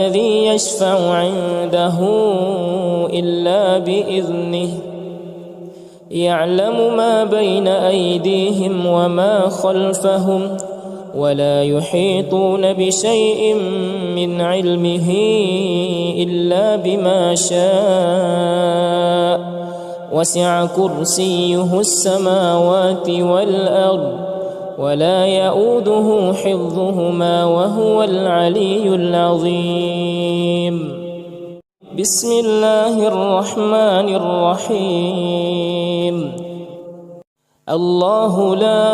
الذي يشفع عنده إلا بإذنه يعلم ما بين أيديهم وما خلفهم ولا يحيطون بشيء من علمه إلا بما شاء وسع كرسيه السماوات والأرض ولا يؤوده حفظهما وهو العلي العظيم. بسم الله الرحمن الرحيم. الله لا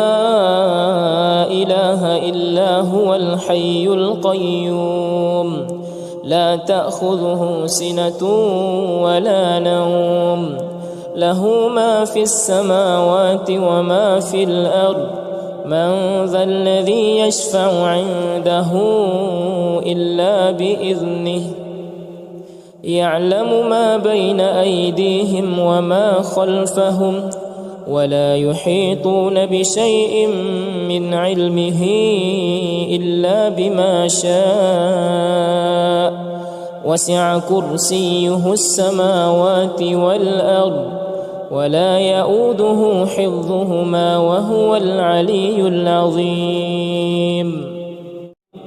إله إلا هو الحي القيوم لا تأخذه سنة ولا نوم له ما في السماوات وما في الأرض من ذا الذي يشفع عنده إلا بإذنه يعلم ما بين أيديهم وما خلفهم ولا يحيطون بشيء من علمه إلا بما شاء وسع كرسيه السماوات والأرض ولا يؤوده حفظهما وهو العلي العظيم.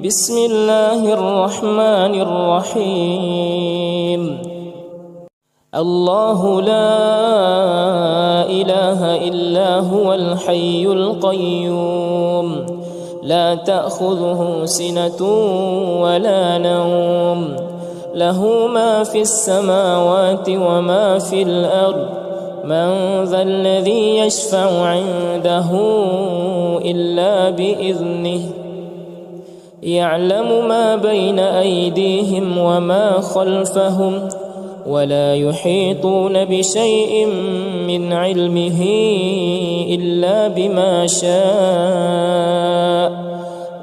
بسم الله الرحمن الرحيم. الله لا إله إلا هو الحي القيوم لا تأخذه سنة ولا نوم له ما في السماوات وما في الأرض من ذا الذي يشفع عنده إلا بإذنه يعلم ما بين أيديهم وما خلفهم ولا يحيطون بشيء من علمه إلا بما شاء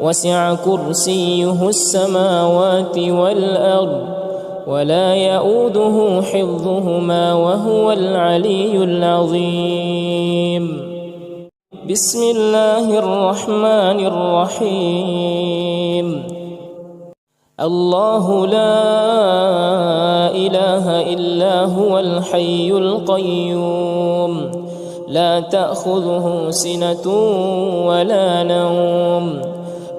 وسع كرسيه السماوات والأرض ولا يؤوده حفظهما وهو العلي العظيم. بسم الله الرحمن الرحيم. الله لا إله إلا هو الحي القيوم لا تأخذه سنة ولا نوم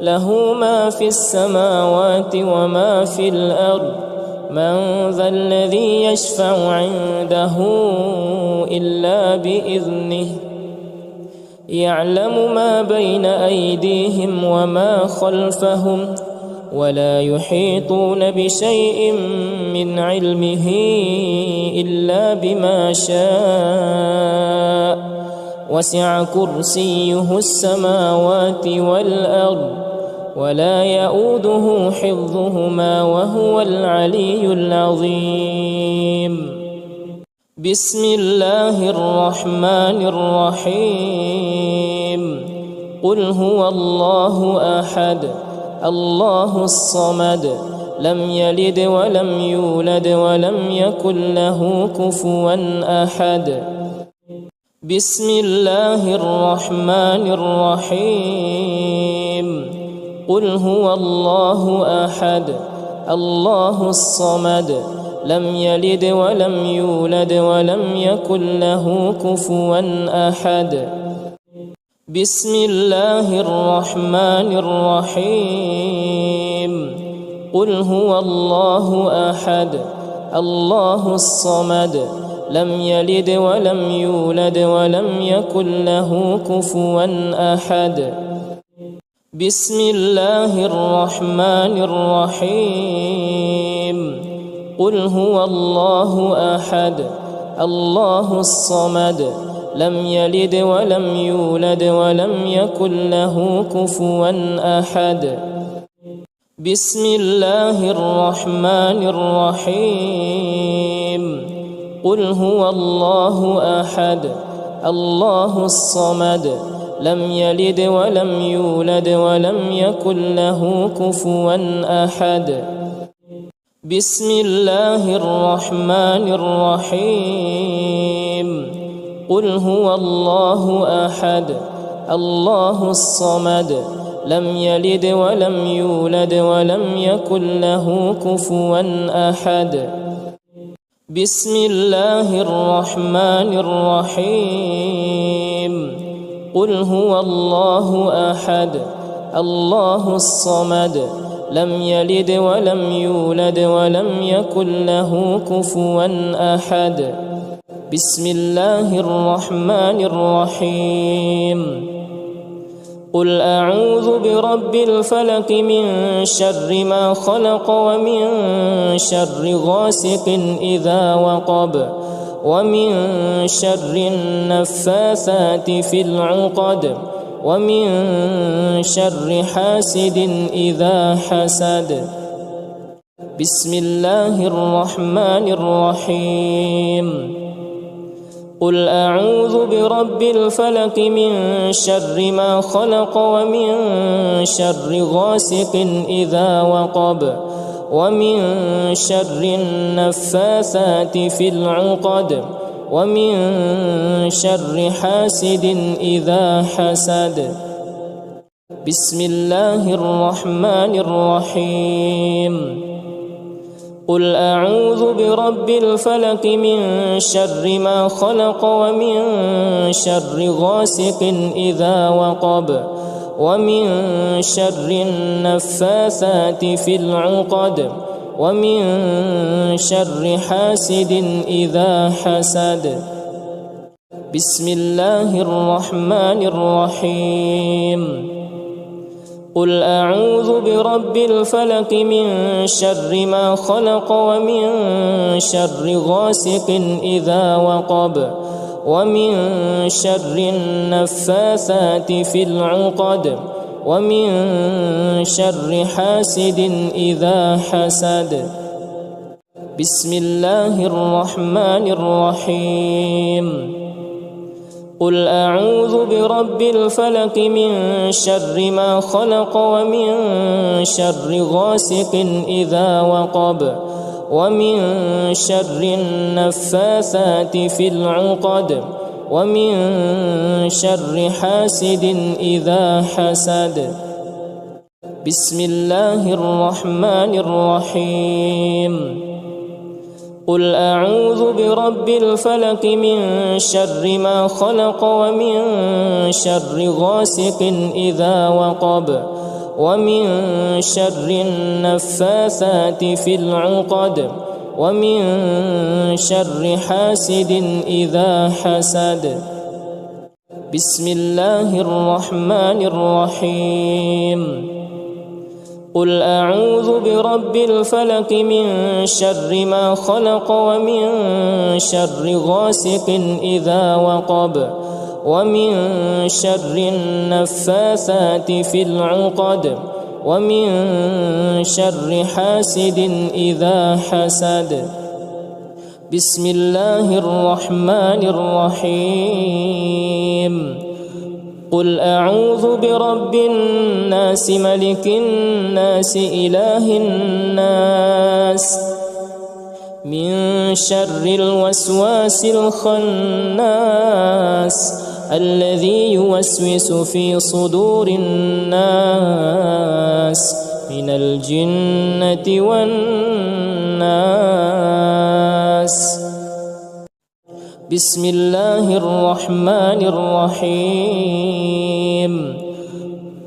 له ما في السماوات وما في الأرض من ذا الذي يشفع عنده إلا بإذنه يعلم ما بين أيديهم وما خلفهم ولا يحيطون بشيء من علمه إلا بما شاء وسع كرسيه السماوات والأرض ولا يؤوده حفظهما وهو العلي العظيم. بسم الله الرحمن الرحيم. قل هو الله أحد الله الصمد لم يلد ولم يولد ولم يكن له كفوا أحد. بسم الله الرحمن الرحيم. قل هو الله أحد الله الصمد لم يلد ولم يولد ولم يكن له كفوا أحد. بسم الله الرحمن الرحيم. قل هو الله أحد الله الصمد لم يلد ولم يولد ولم يكن له كفوا أحد. بسم الله الرحمن الرحيم. قل هو الله أحد الله الصمد لم يلد ولم يولد ولم يكن له كفوا أحد. بسم الله الرحمن الرحيم. قل هو الله أحد الله الصمد لم يلد ولم يولد ولم يكن له كفوا أحد. بسم الله الرحمن الرحيم. قل هو الله أحد الله الصمد لم يلد ولم يولد ولم يكن له كفوا أحد. بسم الله الرحمن الرحيم. قل هو الله أحد الله الصمد لم يلد ولم يولد ولم يكن له كفوا أحد. بسم الله الرحمن الرحيم. قل أعوذ برب الفلق من شر ما خلق ومن شر غاسق إذا وقب ومن شر النفاثات في العقد ومن شر حاسد إذا حسد. بسم الله الرحمن الرحيم. قل أعوذ برب الفلق من شر ما خلق ومن شر غاسق إذا وقب ومن شر النفاثات في العقد ومن شر حاسد إذا حسد. بسم الله الرحمن الرحيم. قل أعوذ برب الفلق من شر ما خلق ومن شر غاسق إذا وقب ومن شر النفاثات في العقد ومن شر حاسد إذا حسد. بسم الله الرحمن الرحيم. قل أعوذ برب الفلق من شر ما خلق ومن شر غاسق إذا وقب ومن شر النفاثات في العقد ومن شر حاسد إذا حسد. بسم الله الرحمن الرحيم. قل أعوذ برب الفلق من شر ما خلق ومن شر غاسق إذا وقب ومن شر النفاثات في العقد ومن شر حاسد إذا حسد. بسم الله الرحمن الرحيم. قل أعوذ برب الفلق من شر ما خلق ومن شر غاسق إذا وقب ومن شر النفاثات في العقد ومن شر حاسد إذا حسد. بسم الله الرحمن الرحيم. قل أعوذ برب الفلق من شر ما خلق ومن شر غاسق إذا وقب ومن شر النفاثات في العقد ومن شر حاسد إذا حسد. بسم الله الرحمن الرحيم. قل أعوذ برب الناس ملك الناس إله الناس من شر الوسواس الخناس الذي يوسوس في صدور الناس من الجنة والناس. بسم الله الرحمن الرحيم.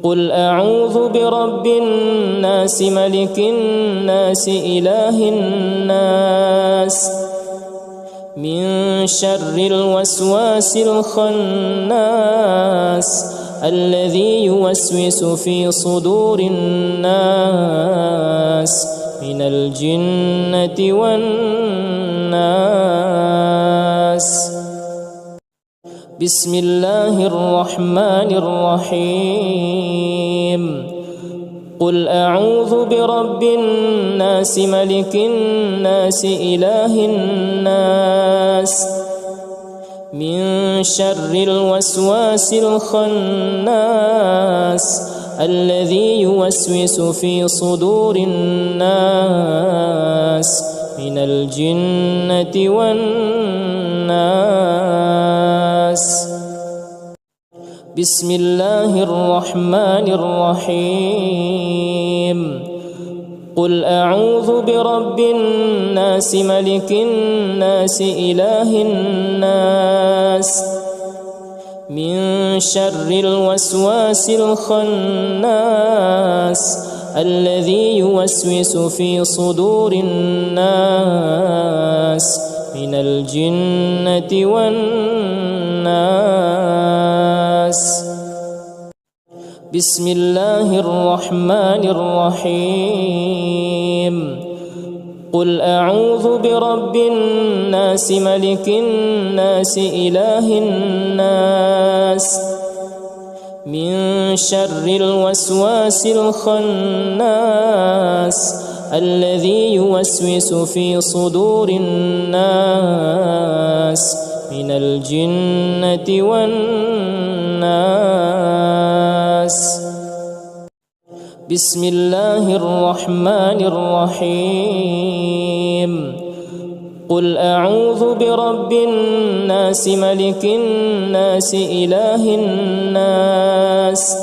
قل أعوذ برب الناس ملك الناس إله الناس من شر الوسواس الخناس الذي يوسوس في صدور الناس من الجنة والناس. بسم الله الرحمن الرحيم. قل أعوذ برب الناس ملك الناس إله الناس من شر الوسواس الخناس الذي يوسوس في صدور الناس من الجنة والناس. بسم الله الرحمن الرحيم قل أعوذ برب الناس ملك الناس إله الناس من شر الوسواس الخناس الذي يوسوس في صدور الناس من الجنة والناس بسم الله الرحمن الرحيم قل أعوذ برب الناس ملك الناس إله الناس من شر الوسواس الخناس الذي يوسوس في صدور الناس من الجنة والناس بسم الله الرحمن الرحيم قل أعوذ برب الناس ملك الناس إله الناس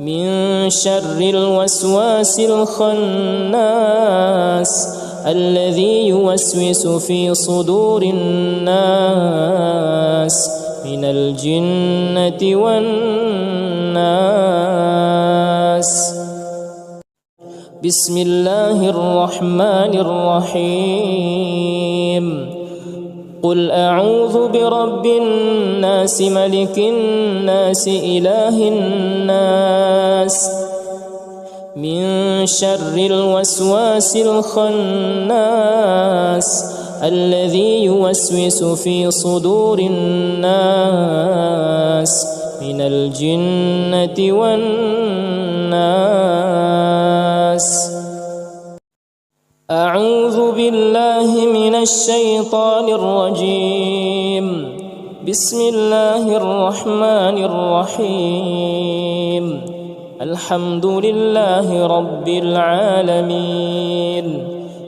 من شر الوسواس الخناس الذي يوسوس في صدور الناس من الجنة والناس بسم الله الرحمن الرحيم قل أعوذ برب الناس ملك الناس إله الناس من شر الوسواس الخناس الذي يوسوس في صدور الناس من الجنة والناس أعوذ بالله من الشيطان الرجيم بسم الله الرحمن الرحيم الحمد لله رب العالمين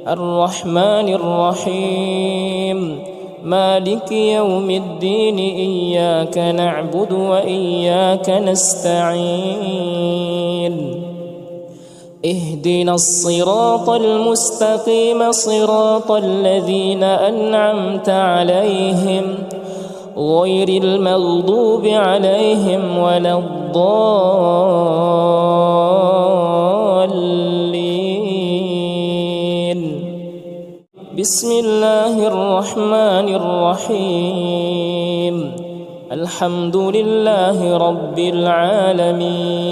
الرحمن الرحيم مالك يوم الدين إياك نعبد وإياك نستعين اهدنا الصراط المستقيم صراط الذين أنعمت عليهم غير المغضوب عليهم ولا الضالين بسم الله الرحمن الرحيم الحمد لله رب العالمين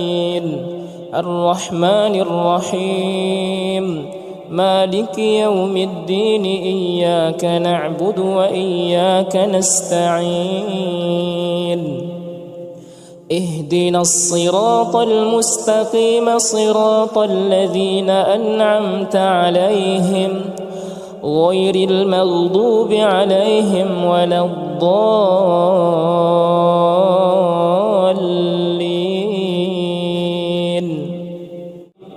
الرحمن الرحيم مالك يوم الدين إياك نعبد وإياك نستعين اهدنا الصراط المستقيم صراط الذين أنعمت عليهم غير المغضوب عليهم ولا الضالين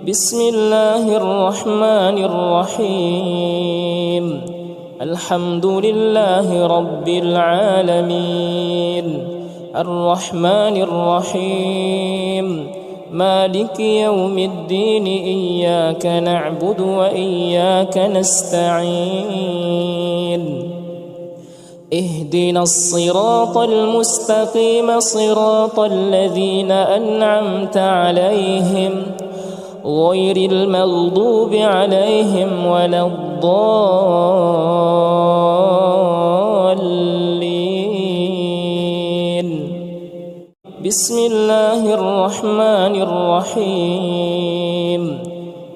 بسم الله الرحمن الرحيم الحمد لله رب العالمين الرحمن الرحيم مالك يوم الدين إياك نعبد وإياك نستعين اهدنا الصراط المستقيم صراط الذين أنعمت عليهم غير المغضوب عليهم ولا الضالين بسم الله الرحمن الرحيم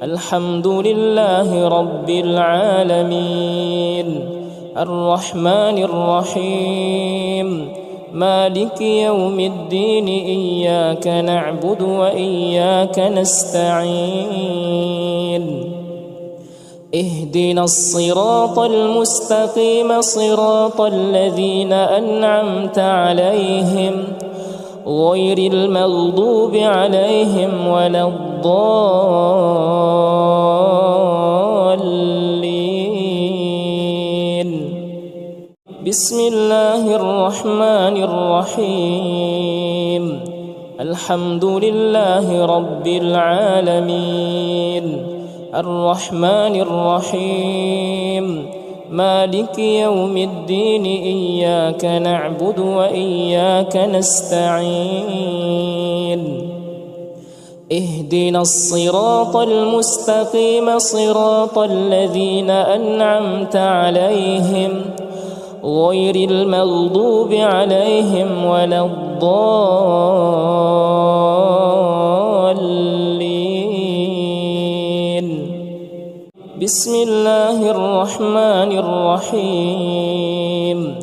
الحمد لله رب العالمين الرحمن الرحيم مالك يوم الدين إياك نعبد وإياك نستعين اهدنا الصراط المستقيم صراط الذين أنعمت عليهم غير المغضوب عليهم ولا الضالين بسم الله الرحمن الرحيم الحمد لله رب العالمين الرحمن الرحيم مالك يوم الدين إياك نعبد وإياك نستعين اهدنا الصراط المستقيم صراط الذين أنعمت عليهم غير المغضوب عليهم ولا الضالين بسم الله الرحمن الرحيم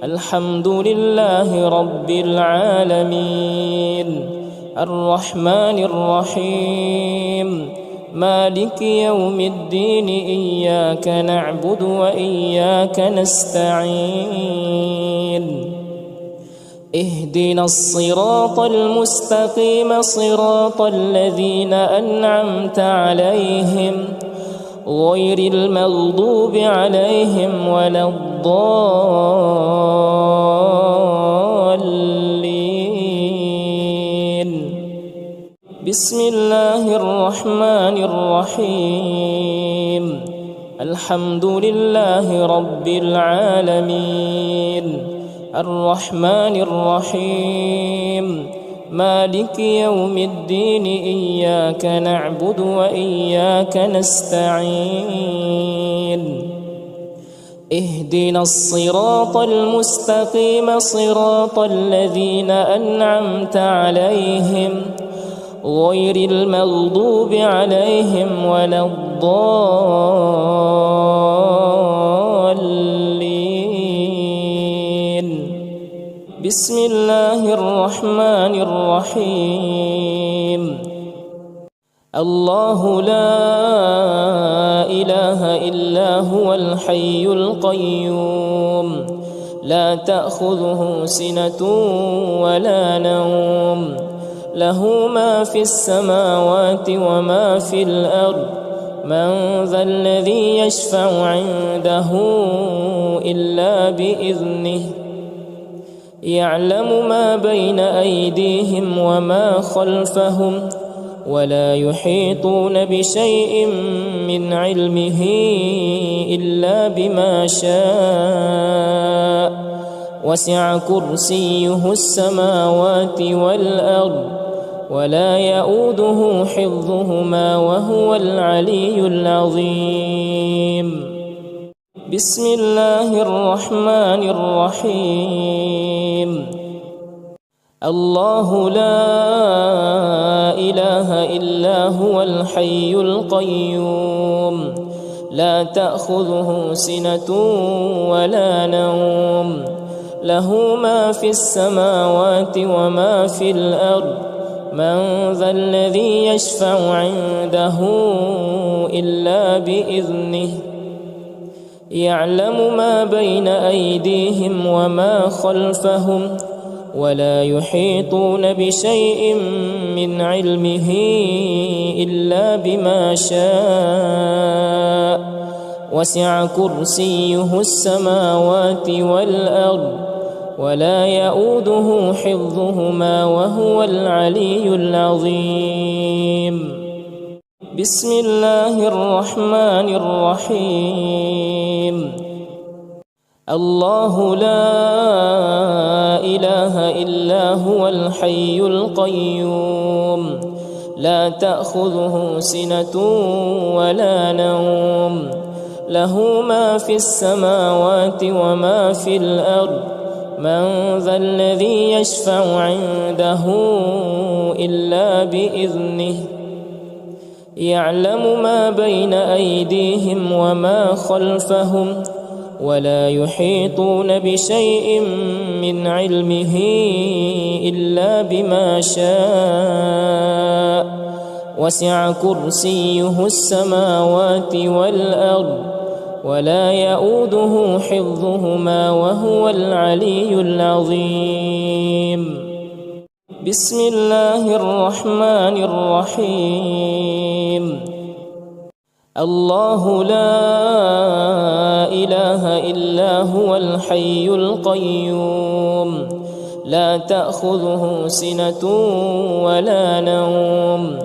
الحمد لله رب العالمين الرحمن الرحيم مالك يوم الدين إياك نعبد وإياك نستعين اهدنا الصراط المستقيم صراط الذين أنعمت عليهم غير المغضوب عليهم ولا الضالين بسم الله الرحمن الرحيم الحمد لله رب العالمين الرحمن الرحيم مالك يوم الدين إياك نعبد وإياك نستعين اهدنا الصراط المستقيم صراط الذين أنعمت عليهم غير المغضوب عليهم ولا الضالين بسم الله الرحمن الرحيم الله لا إله إلا هو الحي القيوم لا تأخذه سنة ولا نوم له ما في السماوات وما في الأرض من ذا الذي يشفع عنده إلا بإذنه يعلم ما بين أيديهم وما خلفهم ولا يحيطون بشيء من علمه إلا بما شاء وسع كرسيه السماوات والأرض ولا يؤوده حفظهما وهو العلي العظيم بسم الله الرحمن الرحيم الله لا إله إلا هو الحي القيوم لا تأخذه سنة ولا نوم له ما في السماوات وما في الأرض من ذا الذي يشفع عنده إلا بإذنه يعلم ما بين أيديهم وما خلفهم ولا يحيطون بشيء من علمه إلا بما شاء وسع كرسيه السماوات والأرض ولا يؤوده حفظهما وهو العلي العظيم بسم الله الرحمن الرحيم الله لا إله إلا هو الحي القيوم لا تأخذه سنة ولا نوم له ما في السماوات وما في الأرض من ذا الذي يشفع عنده إلا بإذنه يعلم ما بين أيديهم وما خلفهم ولا يحيطون بشيء من علمه إلا بما شاء وسع كرسيه السماوات والأرض ولا يؤوده حفظهما وهو العلي العظيم بسم الله الرحمن الرحيم الله لا إله إلا هو الحي القيوم لا تأخذه سنة ولا نوم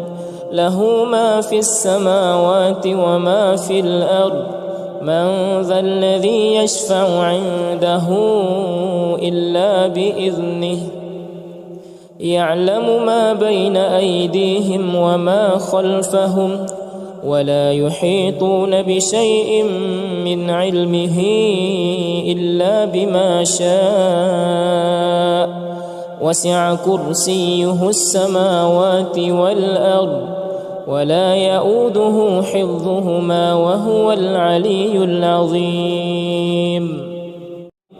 له ما في السماوات وما في الأرض من ذا الذي يشفع عنده إلا بإذنه يعلم ما بين أيديهم وما خلفهم ولا يحيطون بشيء من علمه إلا بما شاء وسع كرسيه السماوات والأرض ولا يؤوده حفظهما وهو العلي العظيم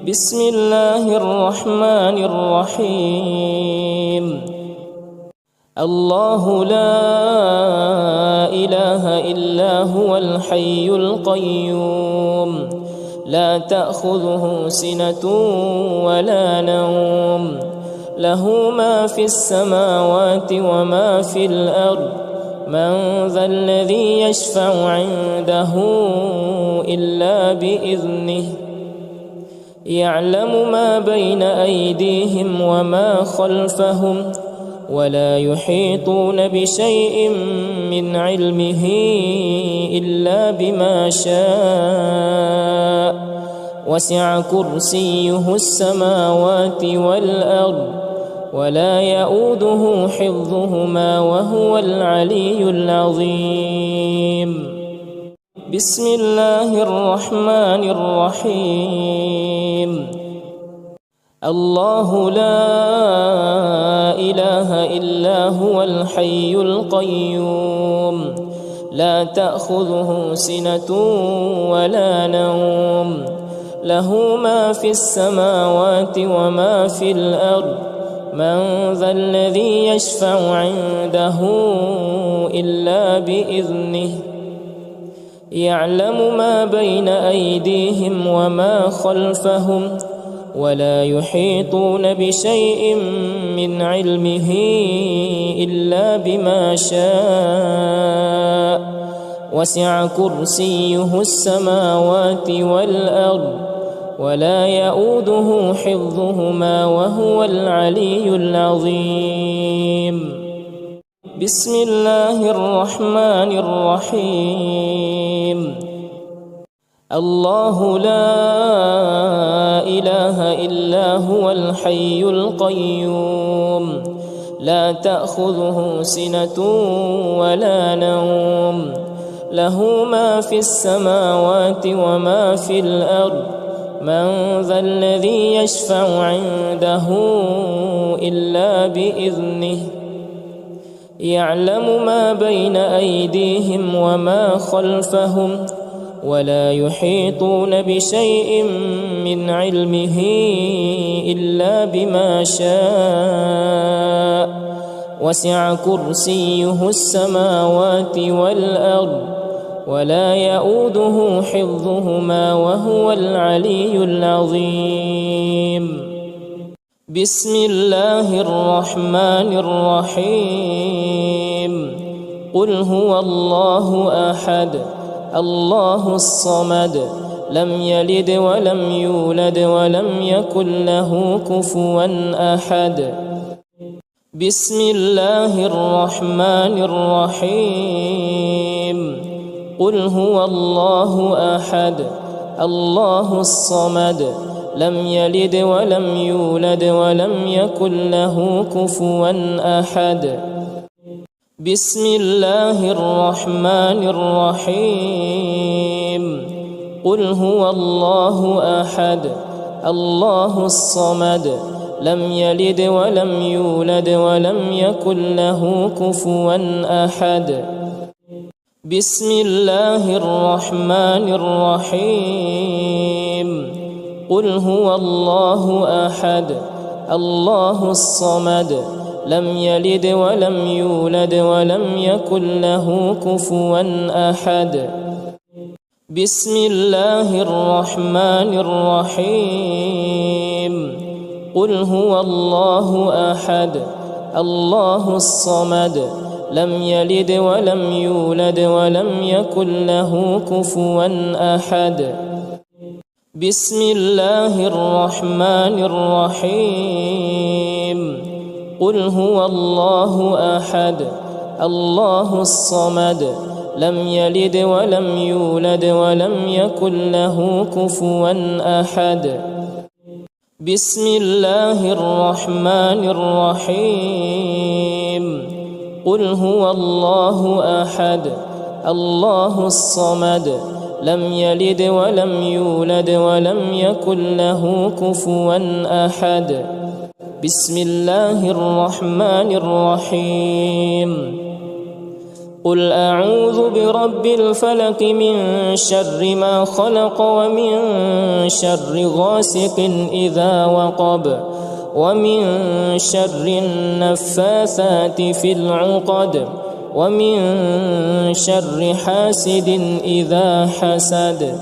بسم الله الرحمن الرحيم الله لا إله إلا هو الحي القيوم لا تأخذه سنة ولا نوم له ما في السماوات وما في الأرض من ذا الذي يشفع عنده إلا بإذنه يعلم ما بين أيديهم وما خلفهم ولا يحيطون بشيء من علمه إلا بما شاء وسع كرسيه السماوات والأرض ولا يؤوده حفظهما وهو العلي العظيم بسم الله الرحمن الرحيم الله لا إله إلا هو الحي القيوم لا تأخذه سنة ولا نوم له ما في السماوات وما في الأرض من ذا الذي يشفع عنده إلا بإذنه يعلم ما بين أيديهم وما خلفهم ولا يحيطون بشيء من علمه إلا بما شاء وسع كرسيه السماوات والأرض ولا يؤوده حفظهما وهو العلي العظيم بسم الله الرحمن الرحيم الله لا إله إلا هو الحي القيوم لا تأخذه سنة ولا نوم له ما في السماوات وما في الأرض من ذا الذي يشفع عنده إلا بإذنه يعلم ما بين أيديهم وما خلفهم ولا يحيطون بشيء من علمه إلا بما شاء وسع كرسيه السماوات والأرض ولا يؤوده حفظهما وهو العلي العظيم بسم الله الرحمن الرحيم قل هو الله أحد الله الصمد لم يلد ولم يولد ولم يكن له كفوا أحد بسم الله الرحمن الرحيم قل هو الله أحد الله الصمد لم يلد ولم يولد ولم يكن له كفوا أحد بسم الله الرحمن الرحيم قل هو الله أحد الله الصمد لم يلد ولم يولد ولم يكن له كفوا أحد بسم الله الرحمن الرحيم قل هو الله أحد الله الصمد لم يلد ولم يولد ولم يكن له كفوا أحد بسم الله الرحمن الرحيم قل هو الله أحد الله الصمد لم يلد ولم يولد ولم يكن له كفوا أحد. بسم الله الرحمن الرحيم. قل هو الله أحد الله الصمد لم يلد ولم يولد ولم يكن له كفوا أحد. بسم الله الرحمن الرحيم. قل هو الله أحد الله الصمد لم يلد ولم يولد ولم يكن له كفوا أحد. بسم الله الرحمن الرحيم. قل أعوذ برب الفلق من شر ما خلق ومن شر غاسق إذا وقب ومن شر النفاثات في العقد ومن شر حاسد إذا حسد.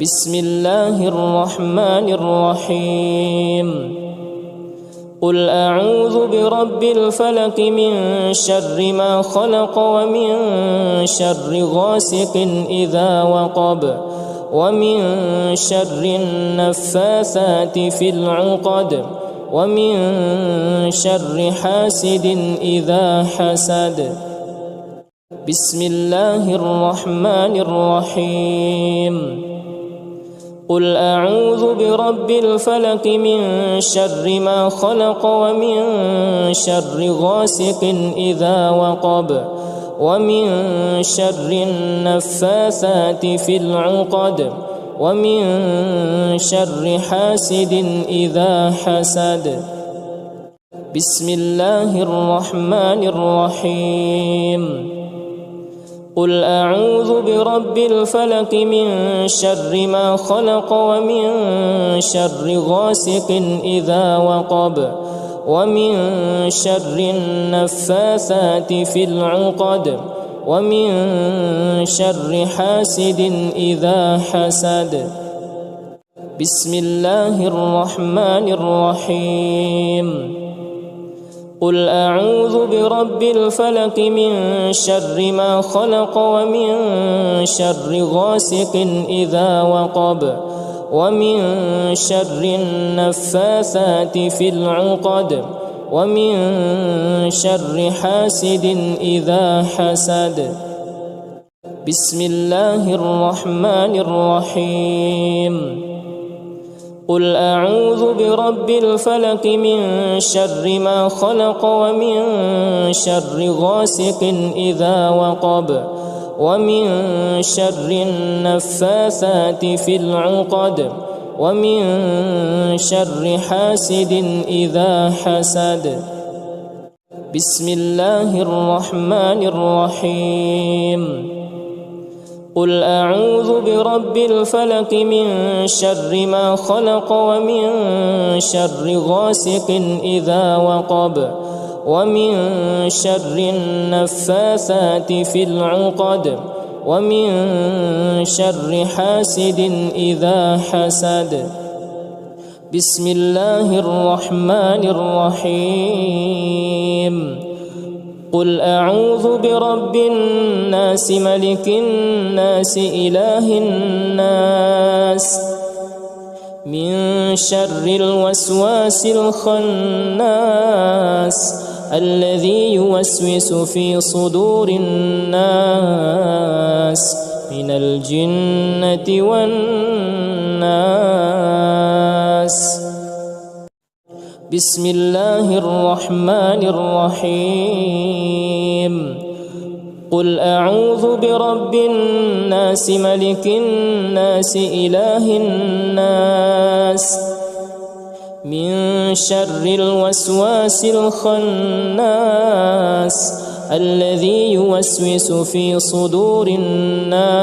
بسم الله الرحمن الرحيم. قل أعوذ برب الفلق من شر ما خلق ومن شر غاسق إذا وقب ومن شر النفاثات في العقد ومن شر حاسد إذا حسد. بسم الله الرحمن الرحيم. قل أعوذ برب الفلق من شر ما خلق ومن شر غاسق إذا وقب ومن شر النفاثات في العقد ومن شر حاسد إذا حسد. بسم الله الرحمن الرحيم. قل أعوذ برب الفلق من شر ما خلق ومن شر غاسق إذا وقب ومن شر النفاثات في العقد ومن شر حاسد إذا حسد. بسم الله الرحمن الرحيم. قل أعوذ برب الفلق من شر ما خلق ومن شر غاسق إذا وقب ومن شر النفاثات في العقد ومن شر حاسد إذا حسد. بسم الله الرحمن الرحيم. قل أعوذ برب الفلق من شر ما خلق ومن شر غاسق إذا وقب ومن شر النفاثات في العقد ومن شر حاسد إذا حسد. بسم الله الرحمن الرحيم. قل أعوذ برب الفلق من شر ما خلق ومن شر غاسق إذا وقب ومن شر النفاثات في العقد ومن شر حاسد إذا حسد. بسم الله الرحمن الرحيم. قل أعوذ برب الناس ملك الناس إله الناس من شر الوسواس الخناس الذي يوسوس في صدور الناس من الجنة والناس. بسم الله الرحمن الرحيم. قل أعوذ برب الناس ملك الناس إله الناس من شر الوسواس الخناس الذي يوسوس في صدور الناس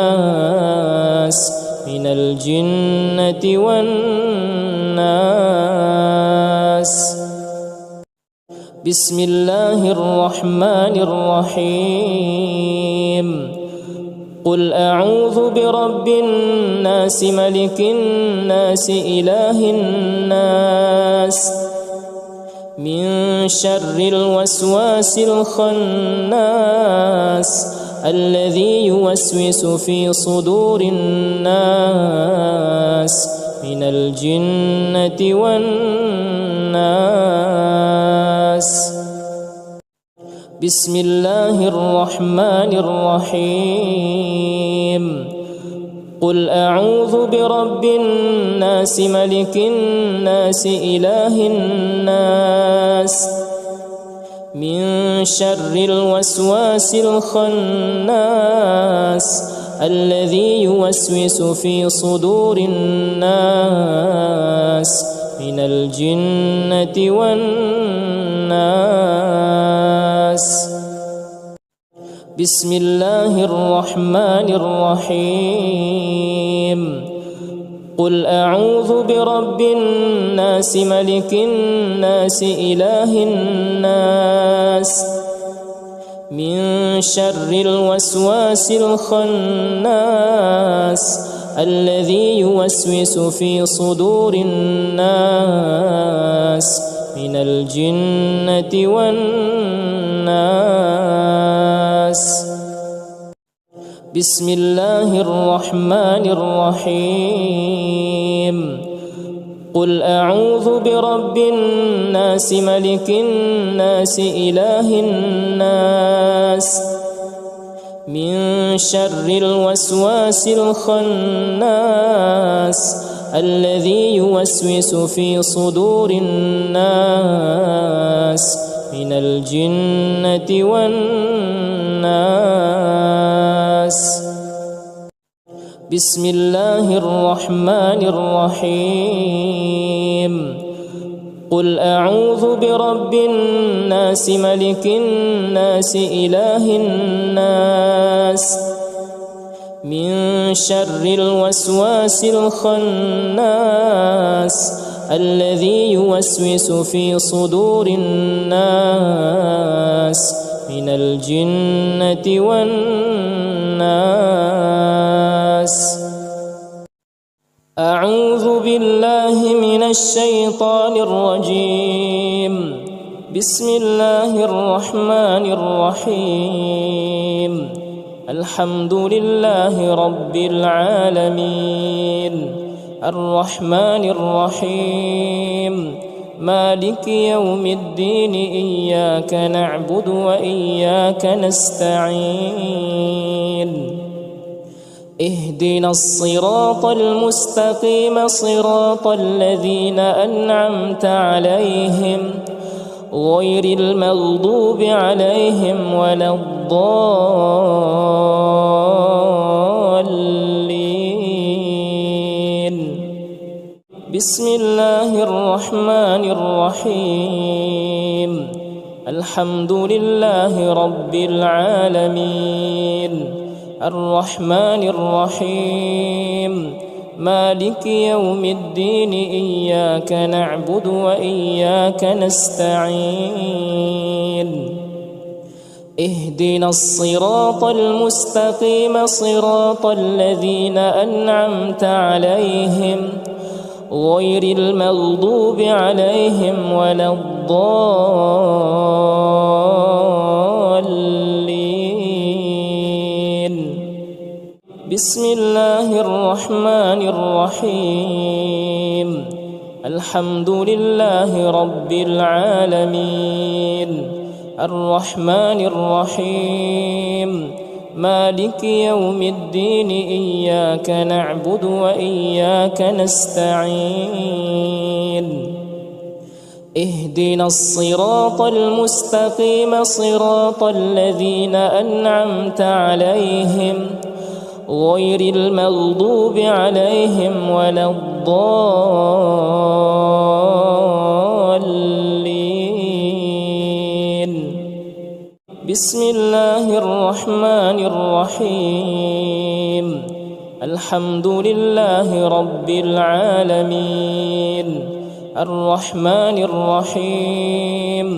من الجنة والناس. بسم الله الرحمن الرحيم. قل أعوذ برب الناس ملك الناس إله الناس من شر الوسواس الخناس الذي يوسوس في صدور الناس من الجنة والناس. بسم الله الرحمن الرحيم. قل أعوذ برب الناس ملك الناس إله الناس من شر الوسواس الخناس الذي يوسوس في صدور الناس من الجنة والناس. بسم الله الرحمن الرحيم. قل أعوذ برب الناس ملك الناس إله الناس من شر الوسواس الخناس الذي يوسوس في صدور الناس من الجنة والناس. بسم الله الرحمن الرحيم. قل أعوذ برب الناس ملك الناس إله الناس من شر الوسواس الخناس الذي يوسوس في صدور الناس من الجنة والناس. بسم الله الرحمن الرحيم. قل أعوذ برب الناس ملك الناس إله الناس من شر الوسواس الخناس الذي يوسوس في صدور الناس من الجنة والناس. أعوذ بالله من الشيطان الرجيم. بسم الله الرحمن الرحيم. الحمد لله رب العالمين الرحمن الرحيم مالك يوم الدين إياك نعبد وإياك نستعين اهدنا الصراط المستقيم صراط الذين أنعمت عليهم غير المغضوب عليهم ولا الضالين. بسم الله الرحمن الرحيم. الحمد لله رب العالمين الرحمن الرحيم مالك يوم الدين إياك نعبد وإياك نستعين اهدنا الصراط المستقيم صراط الذين أنعمت عليهم غير المغضوب عليهم ولا الضالين. بسم الله الرحمن الرحيم. الحمد لله رب العالمين الرحمن الرحيم مالك يوم الدين إياك نعبد وإياك نستعين اهدنا الصراط المستقيم صراط الذين أنعمت عليهم غير المغضوب عليهم ولا الضالين. بسم الله الرحمن الرحيم. الحمد لله رب العالمين الرحمن الرحيم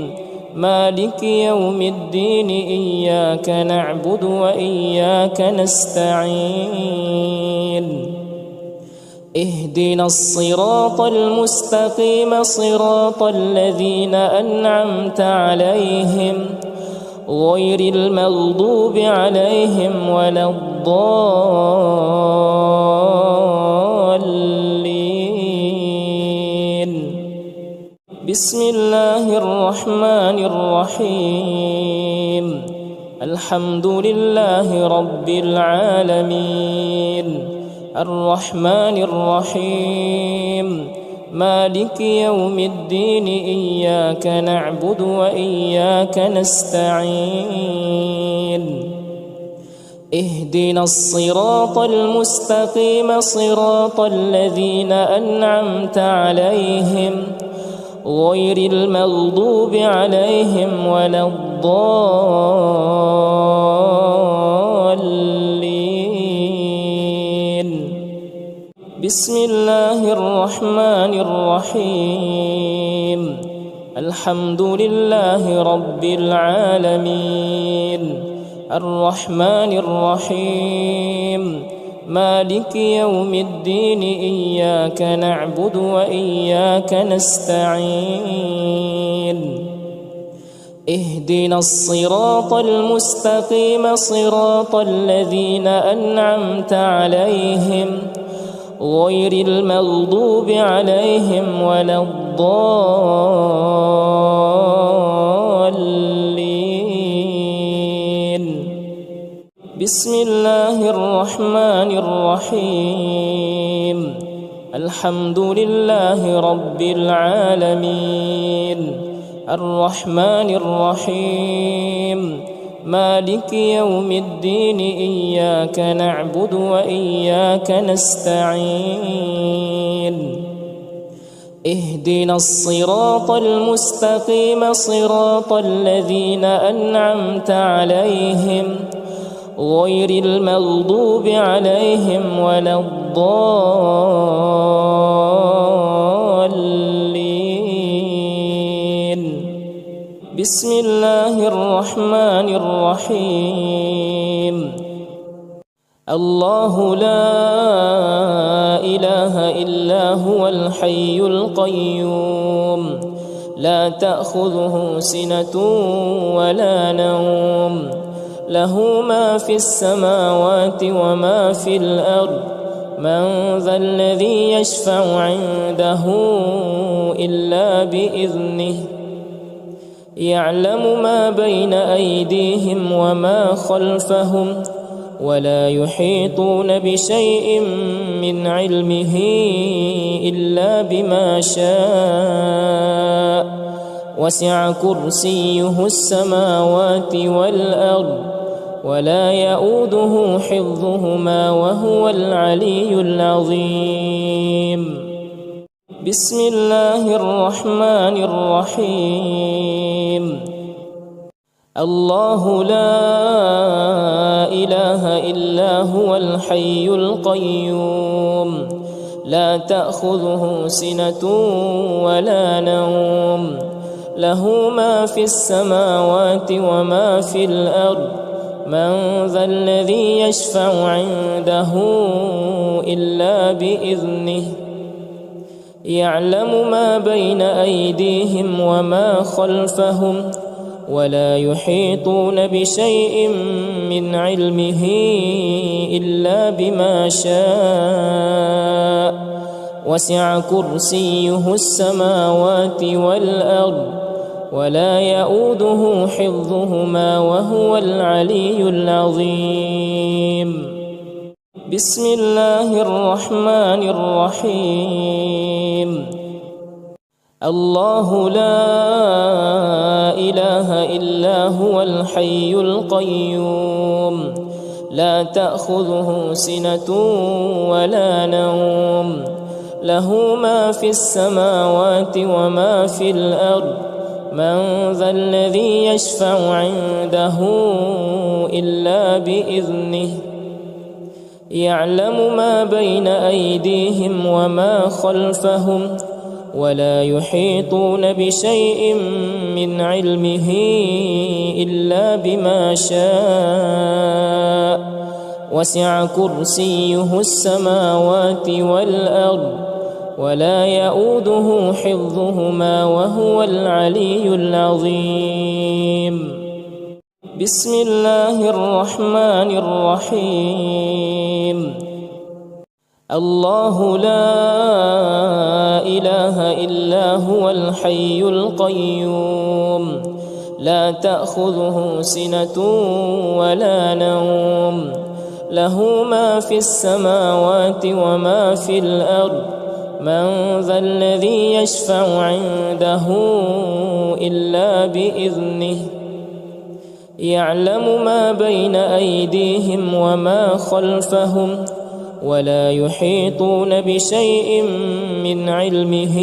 مالك يوم الدين إياك نعبد وإياك نستعين اهدنا الصراط المستقيم صراط الذين أنعمت عليهم غير المغضوب عليهم ولا الضالين. بسم الله الرحمن الرحيم. الحمد لله رب العالمين الرحمن الرحيم مالك يوم الدين إياك نعبد وإياك نستعين. اهدنا الصراط المستقيم صراط الذين أنعمت عليهم غير المغضوب عليهم ولا الضالين. بسم الله الرحمن الرحيم. الحمد لله رب العالمين الرحمن الرحيم مالك يوم الدين إياك نعبد وإياك نستعين. اهدنا الصراط المستقيم صراط الذين أنعمت عليهم غير المغضوب عليهم ولا الضالين. بسم الله الرحمن الرحيم. الحمد لله رب العالمين الرحمن الرحيم مالك يوم الدين إياك نعبد وإياك نستعين. اهدنا الصراط المستقيم صراط الذين أنعمت عليهم غير المغضوب عليهم ولا الضالين. بسم الله الرحمن الرحيم. الله لا إله إلا هو الحي القيوم لا تأخذه سنة ولا نوم له ما في السماوات وما في الأرض من ذا الذي يشفع عنده إلا بإذنه يعلم ما بين أيديهم وما خلفهم ولا يحيطون بشيء من علمه إلا بما شاء وسع كرسيه السماوات والأرض ولا يؤوده حفظهما وهو العلي العظيم. بسم الله الرحمن الرحيم. الله لا إله إلا هو الحي القيوم لا تأخذه سنة ولا نوم له ما في السماوات وما في الأرض من ذا الذي يشفع عنده إلا بإذنه يعلم ما بين أيديهم وما خلفهم ولا يحيطون بشيء من علمه إلا بما شاء وسع كرسيه السماوات والأرض ولا يؤوده حفظهما وهو العلي العظيم. بسم الله الرحمن الرحيم. الله لا إله إلا هو الحي القيوم لا تأخذه سنة ولا نوم له ما في السماوات وما في الأرض من ذا الذي يشفع عنده إلا بإذنه يعلم ما بين أيديهم وما خلفهم ولا يحيطون بشيء من علمه إلا بما شاء وسع كرسيه السماوات والأرض ولا يؤوده حفظهما وهو العلي العظيم. بسم الله الرحمن الرحيم. الله لا إله إلا هو الحي القيوم لا تأخذه سنة ولا نوم له ما في السماوات وما في الأرض من ذا الذي يشفع عنده إلا بإذنه يعلم ما بين أيديهم وما خلفهم ولا يحيطون بشيء من علمه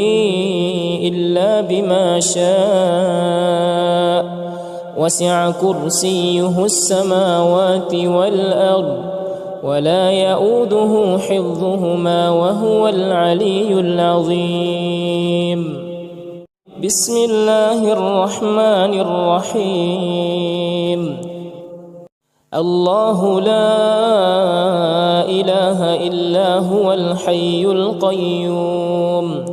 إلا بما شاء وسع كرسيه السماوات والأرض ولا يؤوده حفظهما وهو العلي العظيم. بسم الله الرحمن الرحيم. الله لا إله إلا هو الحي القيوم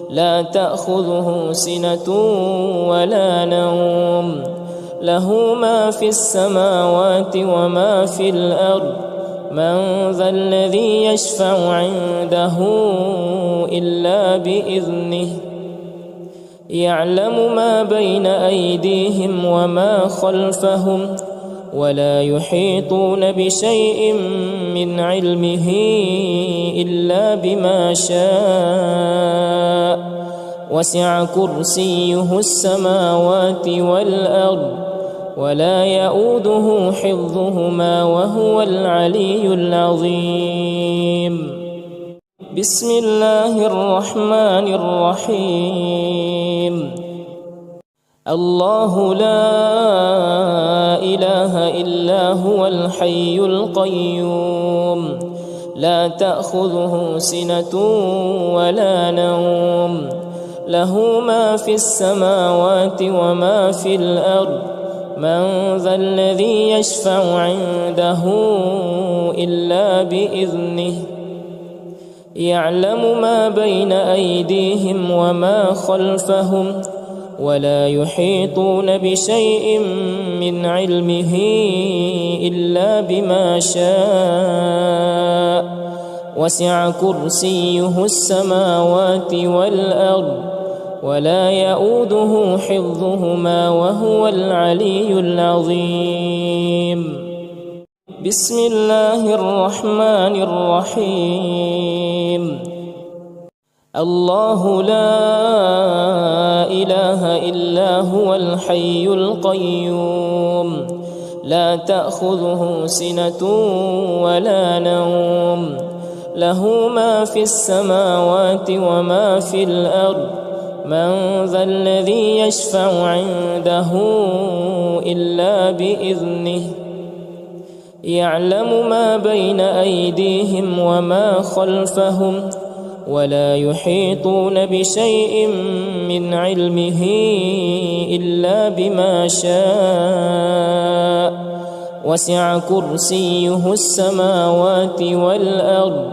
لا تأخذه سنة ولا نوم له ما في السماوات وما في الأرض من ذا الذي يشفع عنده إلا بإذنه يعلم ما بين أيديهم وما خلفهم ولا يحيطون بشيء من علمه إلا بما شاء وسع كرسيه السماوات والأرض ولا يؤوده حفظهما وهو العلي العظيم. بسم الله الرحمن الرحيم. الله لا إله إلا هو الحي القيوم لا تأخذه سنة ولا نوم له ما في السماوات وما في الأرض من ذا الذي يشفع عنده إلا بإذنه يعلم ما بين أيديهم وما خلفهم ولا يحيطون بشيء من علمه إلا بما شاء وسع كرسيه السماوات والأرض ولا يؤوده حفظهما وهو العلي العظيم. بسم الله الرحمن الرحيم. الله لا إله إلا هو الحي القيوم لا تأخذه سنة ولا نوم له ما في السماوات وما في الأرض من ذا الذي يشفع عنده إلا بإذنه يعلم ما بين أيديهم وما خلفهم ولا يحيطون بشيء من علمه إلا بما شاء وسع كرسيه السماوات والأرض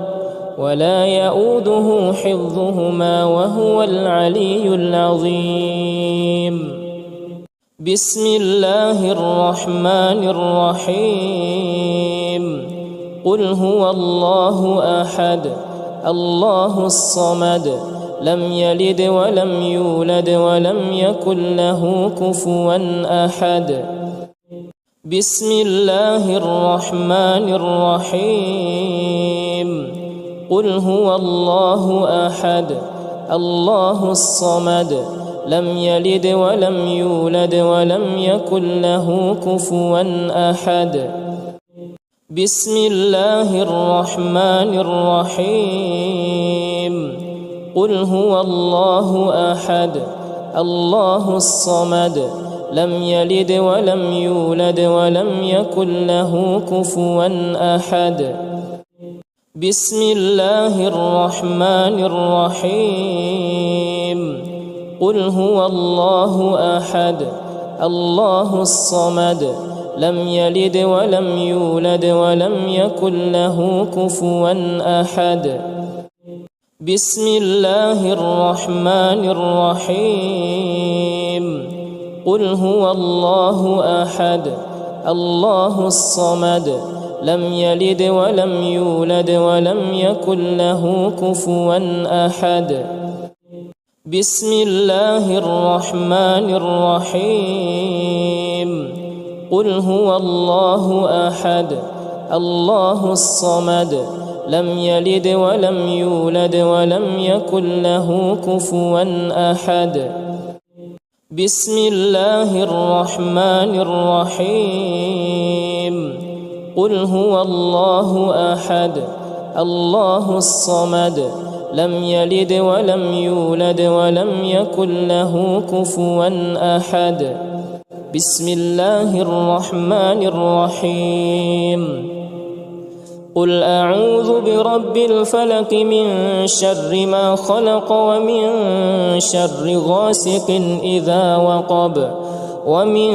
ولا يؤوده حفظهما وهو العلي العظيم. بسم الله الرحمن الرحيم. قل هو الله أحد الله الصمد لم يلد ولم يولد ولم يكن له كفوا أحد. بسم الله الرحمن الرحيم. قل هو الله أحد الله الصمد لم يلد ولم يولد ولم يكن له كفوا أحد. بسم الله الرحمن الرحيم. قل هو الله أحد الله الصمد لم يلد ولم يولد ولم يكن له كفوا أحد. بسم الله الرحمن الرحيم. قل هو الله أحد الله الصمد لم يلد ولم يولد ولم يكن له كفوا أحد. بسم الله الرحمن الرحيم. قل هو الله أحد الله الصمد لم يلد ولم يولد ولم يكن له كفوا أحد. بسم الله الرحمن الرحيم. قل هو الله أحد الله الصمد لم يلد ولم يولد ولم يكن له كفوا أحد. بسم الله الرحمن الرحيم. قل هو الله أحد الله الصمد لم يلد ولم يولد ولم يكن له كفوا أحد. بسم الله الرحمن الرحيم. قل أعوذ برب الفلق من شر ما خلق ومن شر غاسق إذا وقب ومن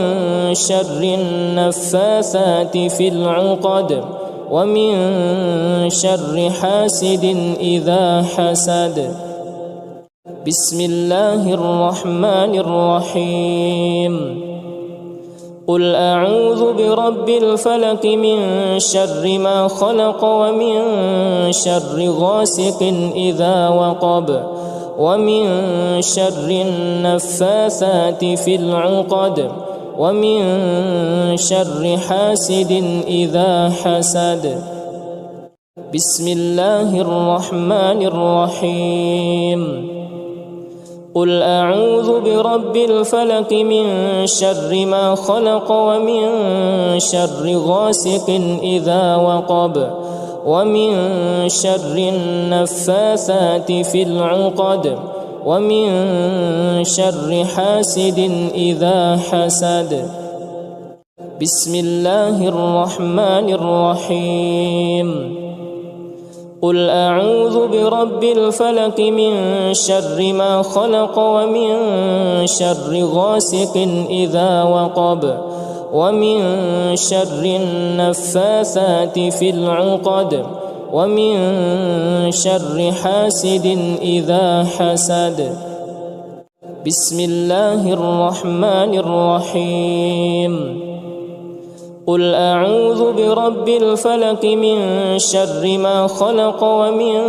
شر النفاثات في العقد ومن شر حاسد إذا حسد. بسم الله الرحمن الرحيم. قل أعوذ برب الفلق من شر ما خلق ومن شر غاسق إذا وقب ومن شر النفاثات في العقد ومن شر حاسد إذا حسد. بسم الله الرحمن الرحيم. قل أعوذ برب الفلق من شر ما خلق ومن شر غاسق إذا وقب ومن شر النفاثات في العقد ومن شر حاسد إذا حسد. بسم الله الرحمن الرحيم. قل أعوذ برب الفلق من شر ما خلق ومن شر غاسق إذا وقب ومن شر النفاثات في العقد ومن شر حاسد إذا حسد. بسم الله الرحمن الرحيم. قل أعوذ برب الفلق من شر ما خلق ومن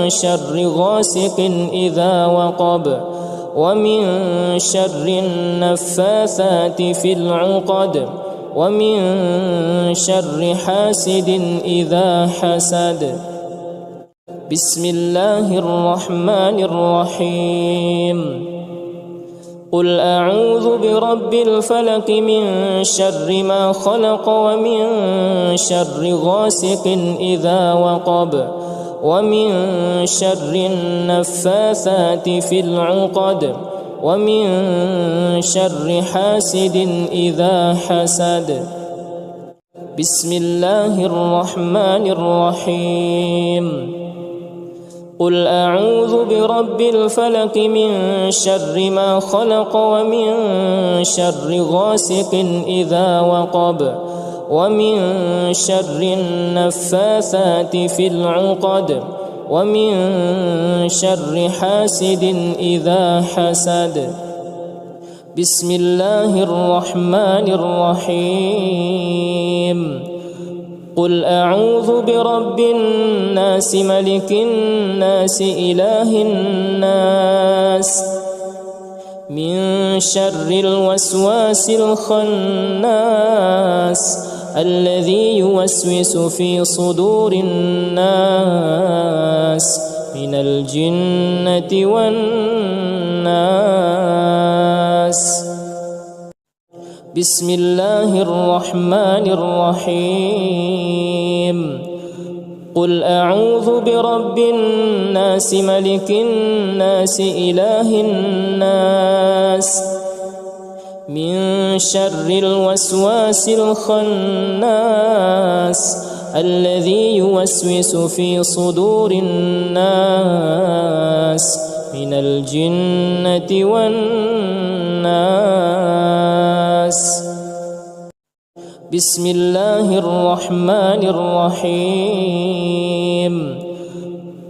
شر غاسق إذا وقب ومن شر النفاثات في العقد ومن شر حاسد إذا حسد. بسم الله الرحمن الرحيم. قل أعوذ برب الفلق من شر ما خلق ومن شر غاسق إذا وقب ومن شر النفاثات في العقد ومن شر حاسد إذا حسد. بسم الله الرحمن الرحيم. قل أعوذ برب الفلق من شر ما خلق ومن شر غاسق إذا وقب ومن شر النفاثات في العقد ومن شر حاسد إذا حسد. بسم الله الرحمن الرحيم. قل أعوذ برب الناس ملك الناس إله الناس من شر الوسواس الخناس الذي يوسوس في صدور الناس من الجنة والناس. بسم الله الرحمن الرحيم. قل أعوذ برب الناس ملك الناس إله الناس من شر الوسواس الخناس الذي يوسوس في صدور الناس من الجنة والناس. بسم الله الرحمن الرحيم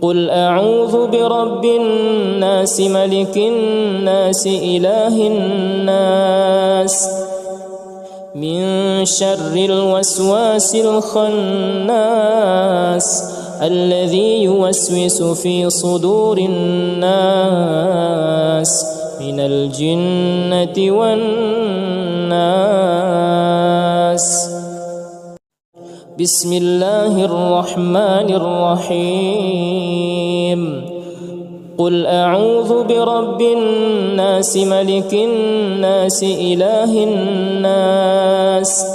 قل أعوذ برب الناس ملك الناس إله الناس من شر الوسواس الخناس الذي يوسوس في صدور الناس من الجنة والناس بسم الله الرحمن الرحيم قل أعوذ برب الناس ملك الناس إله الناس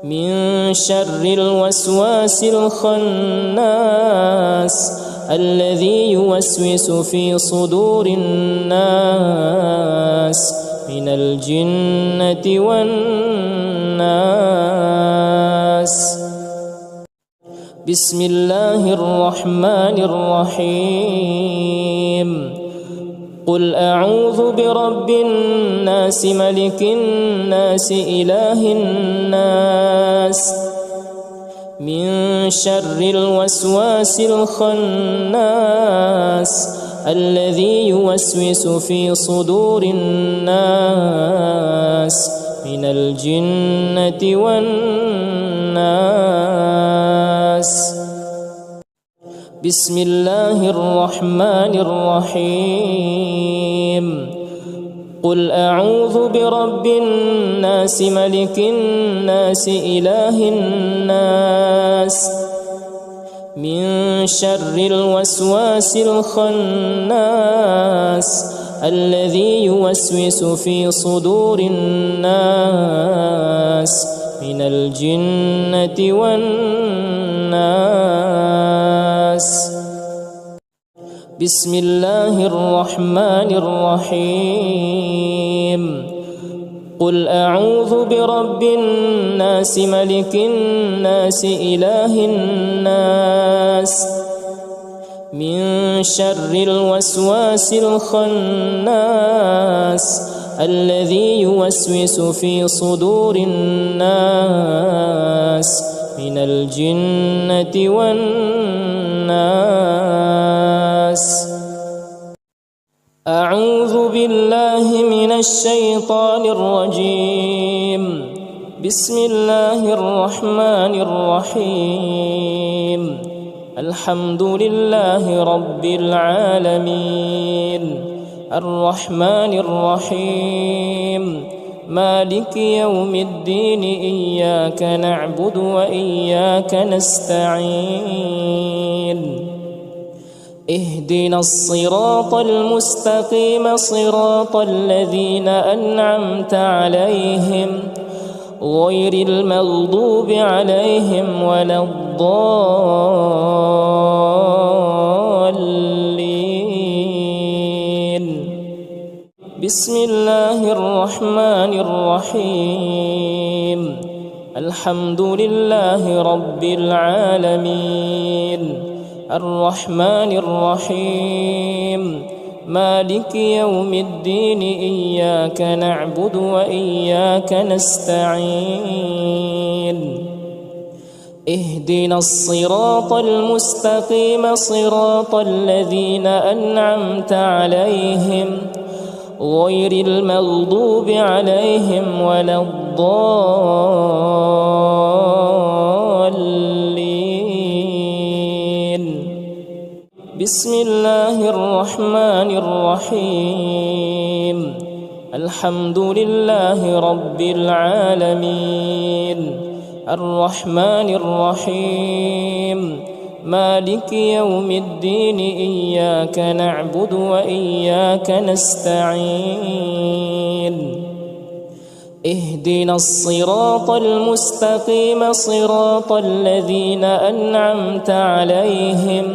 من شر الوسواس الخناس الذي يوسوس في صدور الناس من الجنة والناس بسم الله الرحمن الرحيم قل أعوذ برب الناس ملك الناس إله الناس من شر الوسواس الخناس الذي يوسوس في صدور الناس من الجنة والناس بسم الله الرحمن الرحيم قل أعوذ برب الناس ملك الناس إله الناس من شر الوسواس الخناس الذي يوسوس في صدور الناس من الجنة والناس بسم الله الرحمن الرحيم قل أعوذ برب الناس ملك الناس إله الناس من شر الوسواس الخناس الذي يوسوس في صدور الناس من الجنة والناس أعوذ بالله من الشيطان الرجيم بسم الله الرحمن الرحيم الحمد لله رب العالمين الرحمن الرحيم مالك يوم الدين إياك نعبد وإياك نستعين اهدنا الصراط المستقيم صراط الذين أنعمت عليهم غير المغضوب عليهم ولا الضالين بسم الله الرحمن الرحيم الحمد لله رب العالمين الرحمن الرحيم مالك يوم الدين إياك نعبد وإياك نستعين اهدنا الصراط المستقيم صراط الذين أنعمت عليهم غير المغضوب عليهم ولا الضالين بسم الله الرحمن الرحيم الحمد لله رب العالمين الرحمن الرحيم مالك يوم الدين إياك نعبد وإياك نستعين اهدنا الصراط المستقيم صراط الذين أنعمت عليهم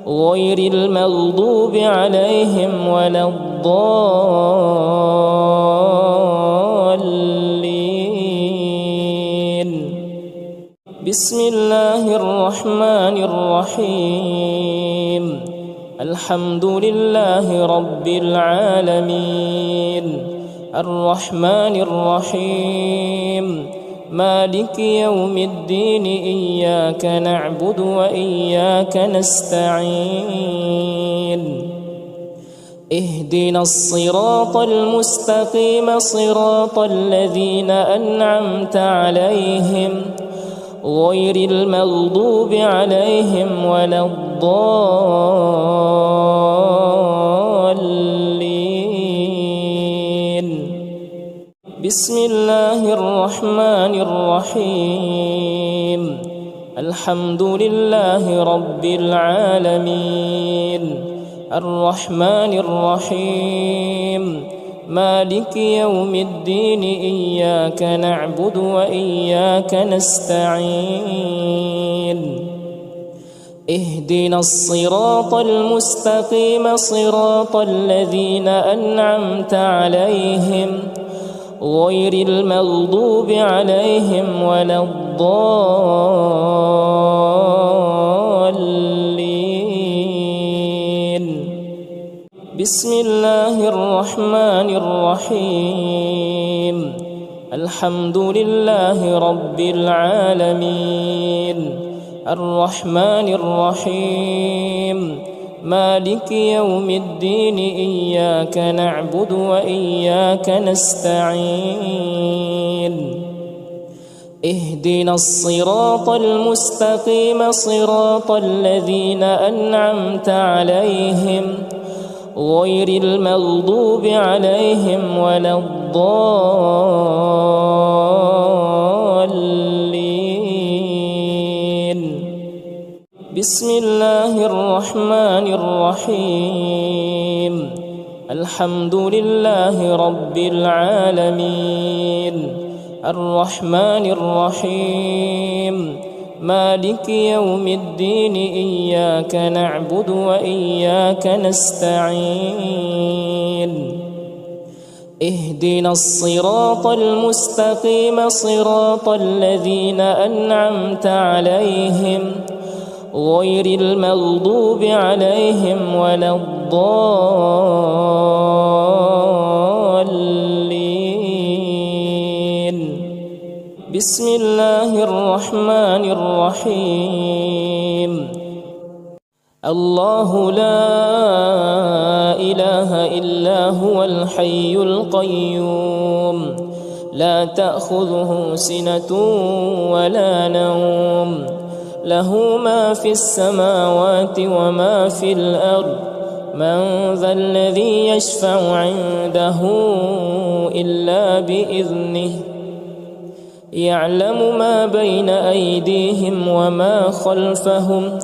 غير المغضوب عليهم ولا الضالين بسم الله الرحمن الرحيم الحمد لله رب العالمين الرحمن الرحيم مالك يوم الدين إياك نعبد وإياك نستعين اهدنا الصراط المستقيم صراط الذين أنعمت عليهم غير المغضوب عليهم ولا الضالين. بسم الله الرحمن الرحيم. الحمد لله رب العالمين الرحمن الرحيم مالك يوم الدين إياك نعبد وإياك نستعين اهدنا الصراط المستقيم صراط الذين أنعمت عليهم غير المغضوب عليهم ولا الضالين. بسم الله الرحمن الرحيم. الحمد لله رب العالمين الرحمن الرحيم مالك يوم الدين إياك نعبد وإياك نستعين اهدنا الصراط المستقيم صراط الذين أنعمت عليهم غير المغضوب عليهم ولا الضالين. بسم الله الرحمن الرحيم. الحمد لله رب العالمين الرحمن الرحيم مالك يوم الدين إياك نعبد وإياك نستعين اهدنا الصراط المستقيم صراط الذين أنعمت عليهم غير المغضوب عليهم ولا الضالين. بسم الله الرحمن الرحيم. الله لا إله إلا هو الحي القيوم لا تأخذه سنة ولا نوم له ما في السماوات وما في الأرض من ذا الذي يشفع عنده إلا بإذنه يعلم ما بين أيديهم وما خلفهم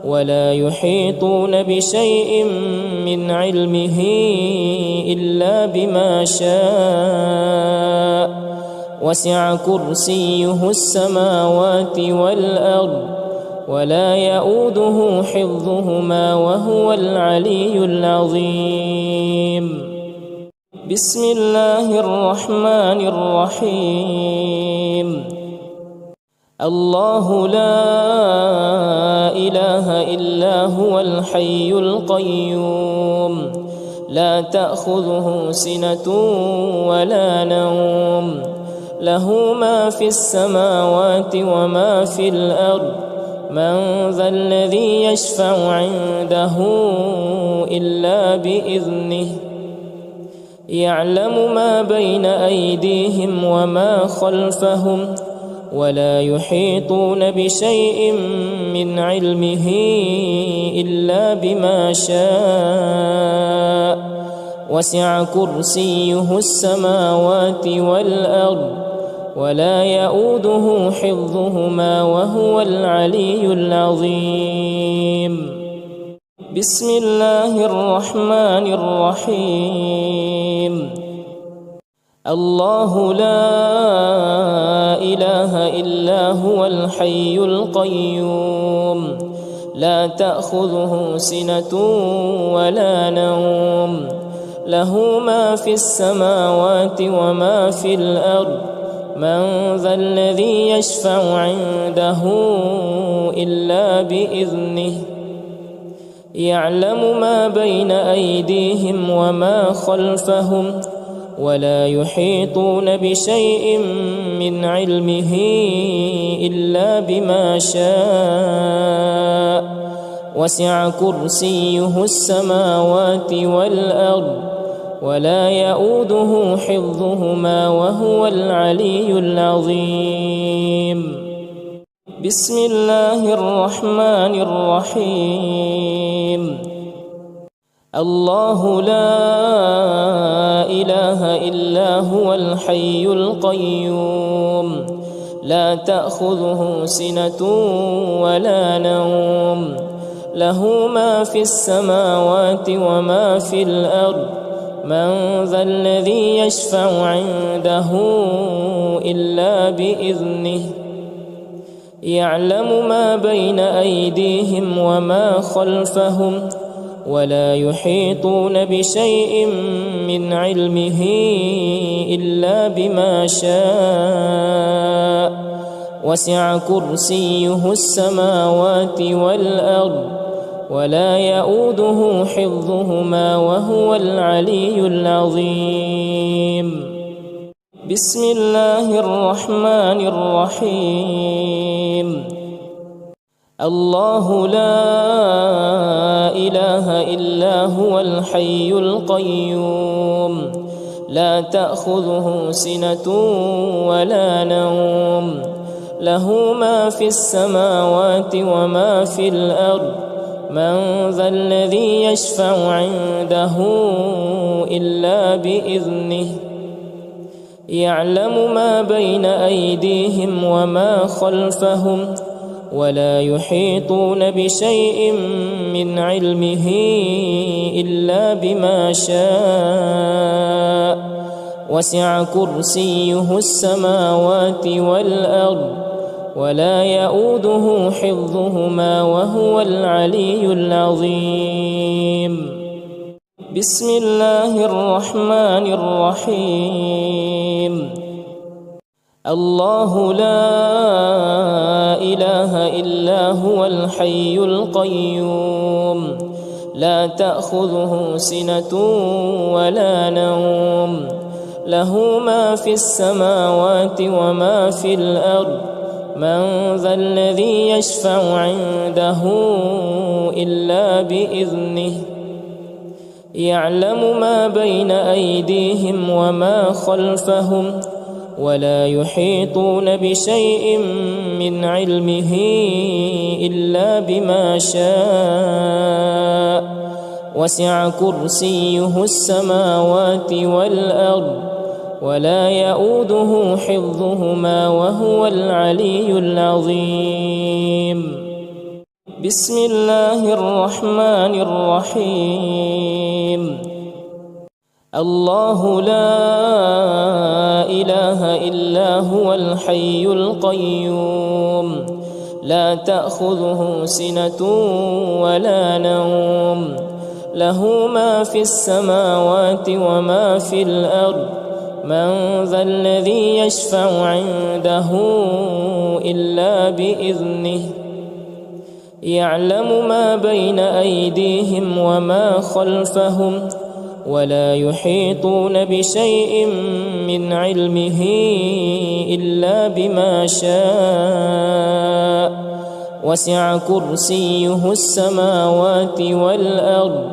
ولا يحيطون بشيء من علمه إلا بما شاء وسع كرسيه السماوات والأرض ولا يؤوده حفظهما وهو العلي العظيم. بسم الله الرحمن الرحيم. الله لا إله إلا هو الحي القيوم لا تأخذه سنة ولا نوم له ما في السماوات وما في الأرض من ذا الذي يشفع عنده إلا بإذنه يعلم ما بين أيديهم وما خلفهم ولا يحيطون بشيء من علمه إلا بما شاء وسع كرسيه السماوات والأرض ولا يؤوده حفظهما وهو العلي العظيم. بسم الله الرحمن الرحيم. الله لا إله إلا هو الحي القيوم لا تأخذه سنة ولا نوم له ما في السماوات وما في الأرض من ذا الذي يشفع عنده إلا بإذنه يعلم ما بين أيديهم وما خلفهم ولا يحيطون بشيء من علمه إلا بما شاء وسع كرسيه السماوات والأرض ولا يؤوده حفظهما وهو العلي العظيم. بسم الله الرحمن الرحيم. الله لا إله إلا هو الحي القيوم لا تأخذه سنة ولا نوم له ما في السماوات وما في الأرض من ذا الذي يشفع عنده إلا بإذنه يعلم ما بين أيديهم وما خلفهم ولا يحيطون بشيء من علمه إلا بما شاء وسع كرسيه السماوات والأرض ولا يؤوده حفظهما وهو العلي العظيم. بسم الله الرحمن الرحيم. الله لا إله إلا هو الحي القيوم لا تأخذه سنة ولا نوم له ما في السماوات وما في الأرض من ذا الذي يشفع عنده إلا بإذنه يعلم ما بين أيديهم وما خلفهم ولا يحيطون بشيء من علمه إلا بما شاء وسع كرسيه السماوات والأرض ولا يؤوده حفظهما وهو العلي العظيم. بسم الله الرحمن الرحيم. الله لا إله إلا هو الحي القيوم لا تأخذه سنة ولا نوم له ما في السماوات وما في الأرض من ذا الذي يشفع عنده إلا بإذنه يعلم ما بين أيديهم وما خلفهم ولا يحيطون بشيء من علمه إلا بما شاء وسع كرسيه السماوات والأرض ولا يؤوده حفظهما وهو العلي العظيم. بسم الله الرحمن الرحيم. الله لا إله إلا هو الحي القيوم لا تأخذه سنة ولا نوم له ما في السماوات وما في الأرض من ذا الذي يشفع عنده إلا بإذنه يعلم ما بين أيديهم وما خلفهم ولا يحيطون بشيء من علمه إلا بما شاء وسع كرسيه السماوات والأرض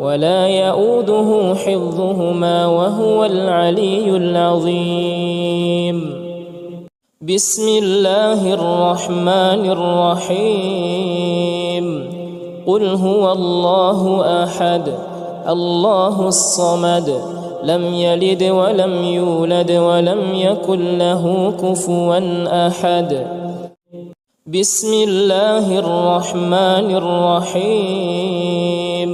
ولا يؤوده حفظهما وهو العلي العظيم. بسم الله الرحمن الرحيم. قل هو الله أحد الله الصمد لم يلد ولم يولد ولم يكن له كفوا أحد. بسم الله الرحمن الرحيم.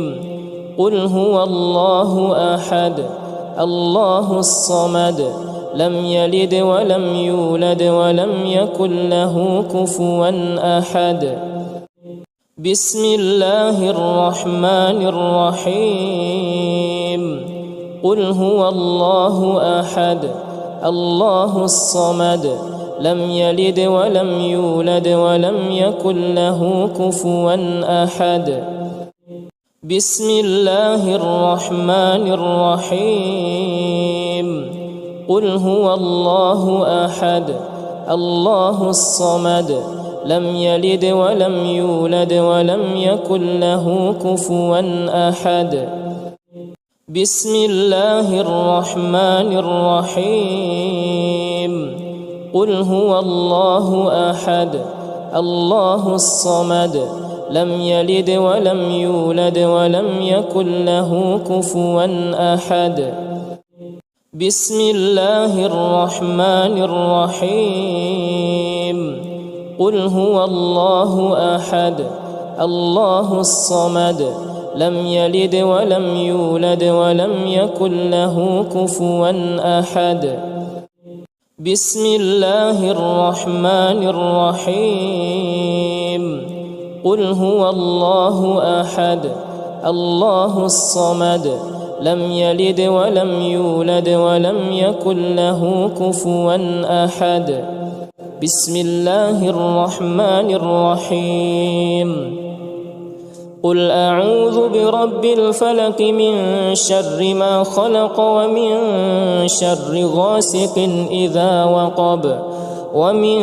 قل هو الله أحد الله الصمد لم يلد ولم يولد ولم يكن له كفوا أحد. بسم الله الرحمن الرحيم. قل هو الله أحد الله الصمد لم يلد ولم يولد ولم يكن له كفوا أحد. بسم الله الرحمن الرحيم. قل هو الله أحد الله الصمد لم يلد ولم يولد ولم يكن له كفوا أحد بسم الله الرحمن الرحيم قل هو الله أحد الله الصمد لم يلد ولم يولد ولم يكن له كفوا أحد بسم الله الرحمن الرحيم قل هو الله أحد الله الصمد لم يلد ولم يولد ولم يكن له كفوا أحد بسم الله الرحمن الرحيم قل هو الله أحد الله الصمد لم يلد ولم يولد ولم يكن له كفوا أحد بسم الله الرحمن الرحيم قل أعوذ برب الفلق من شر ما خلق ومن شر غاسق إذا وقب ومن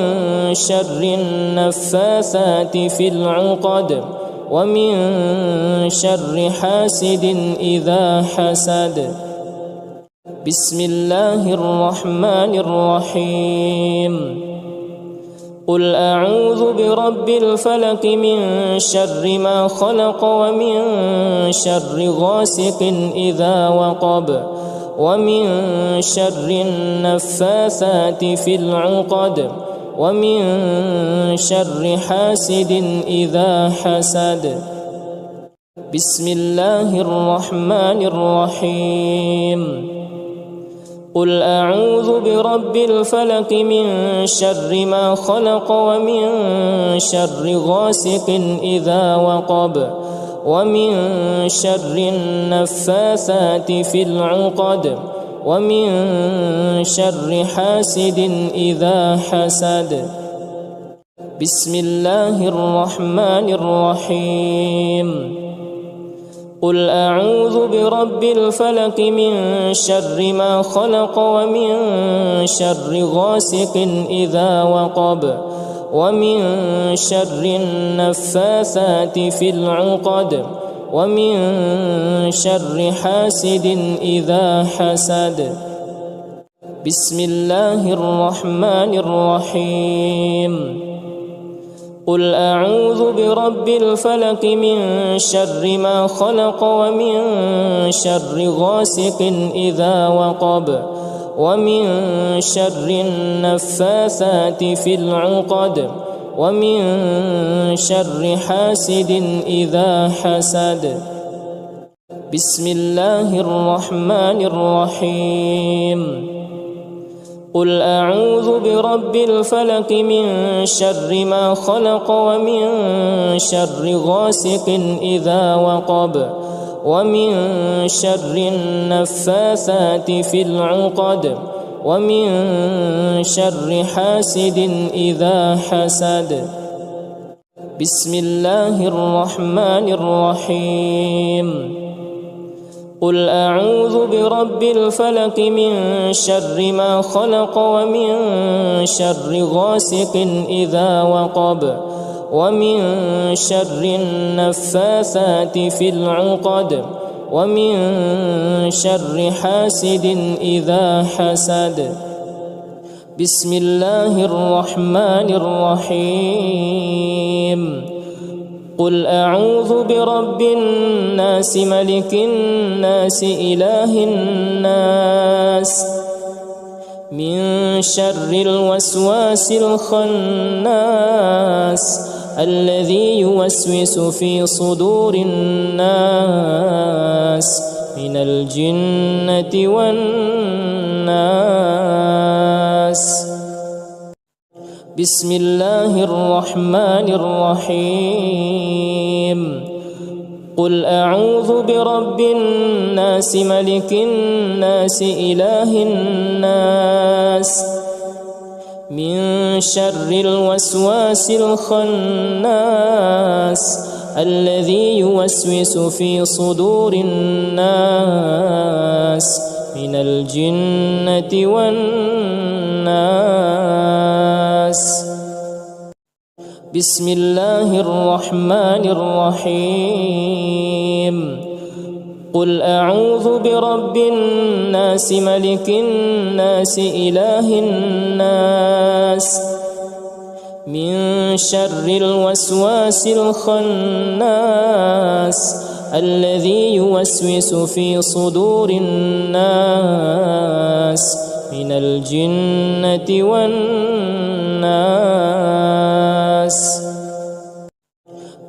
شر النفاثات في العقد ومن شر حاسد إذا حسد بسم الله الرحمن الرحيم قل أعوذ برب الفلق من شر ما خلق ومن شر غاسق إذا وقب ومن شر النفاثات في العقد ومن شر حاسد إذا حسد بسم الله الرحمن الرحيم قل أعوذ برب الفلق من شر ما خلق ومن شر غاسق إذا وقب ومن شر النفاثات في العقد ومن شر حاسد إذا حسد بسم الله الرحمن الرحيم قل أعوذ برب الفلق من شر ما خلق ومن شر غاسق إذا وقب ومن شر النفاثات في العقد ومن شر حاسد إذا حسد بسم الله الرحمن الرحيم قل أعوذ برب الفلق من شر ما خلق ومن شر غاسق إذا وقب ومن شر النفاثات في العقد ومن شر حاسد إذا حسد بسم الله الرحمن الرحيم قل أعوذ برب الفلق من شر ما خلق ومن شر غاسق إذا وقب ومن شر النفاثات في العقد ومن شر حاسد إذا حسد بسم الله الرحمن الرحيم قل أعوذ برب الفلق من شر ما خلق ومن شر غاسق إذا وقب ومن شر النفاثات في العقد ومن شر حاسد إذا حسد بسم الله الرحمن الرحيم قل أعوذ برب الناس ملك الناس إله الناس من شر الوسواس الخناس الذي يوسوس في صدور الناس من الجنة والناس بسم الله الرحمن الرحيم قل أعوذ برب الناس ملك الناس إله الناس من شر الوسواس الخناس الذي يوسوس في صدور الناس من الجنة والناس. بسم الله الرحمن الرحيم. قل أعوذ برب الناس ملك الناس إله الناس من شر الوسواس الخناس الذي يوسوس في صدور الناس من الجنة والناس.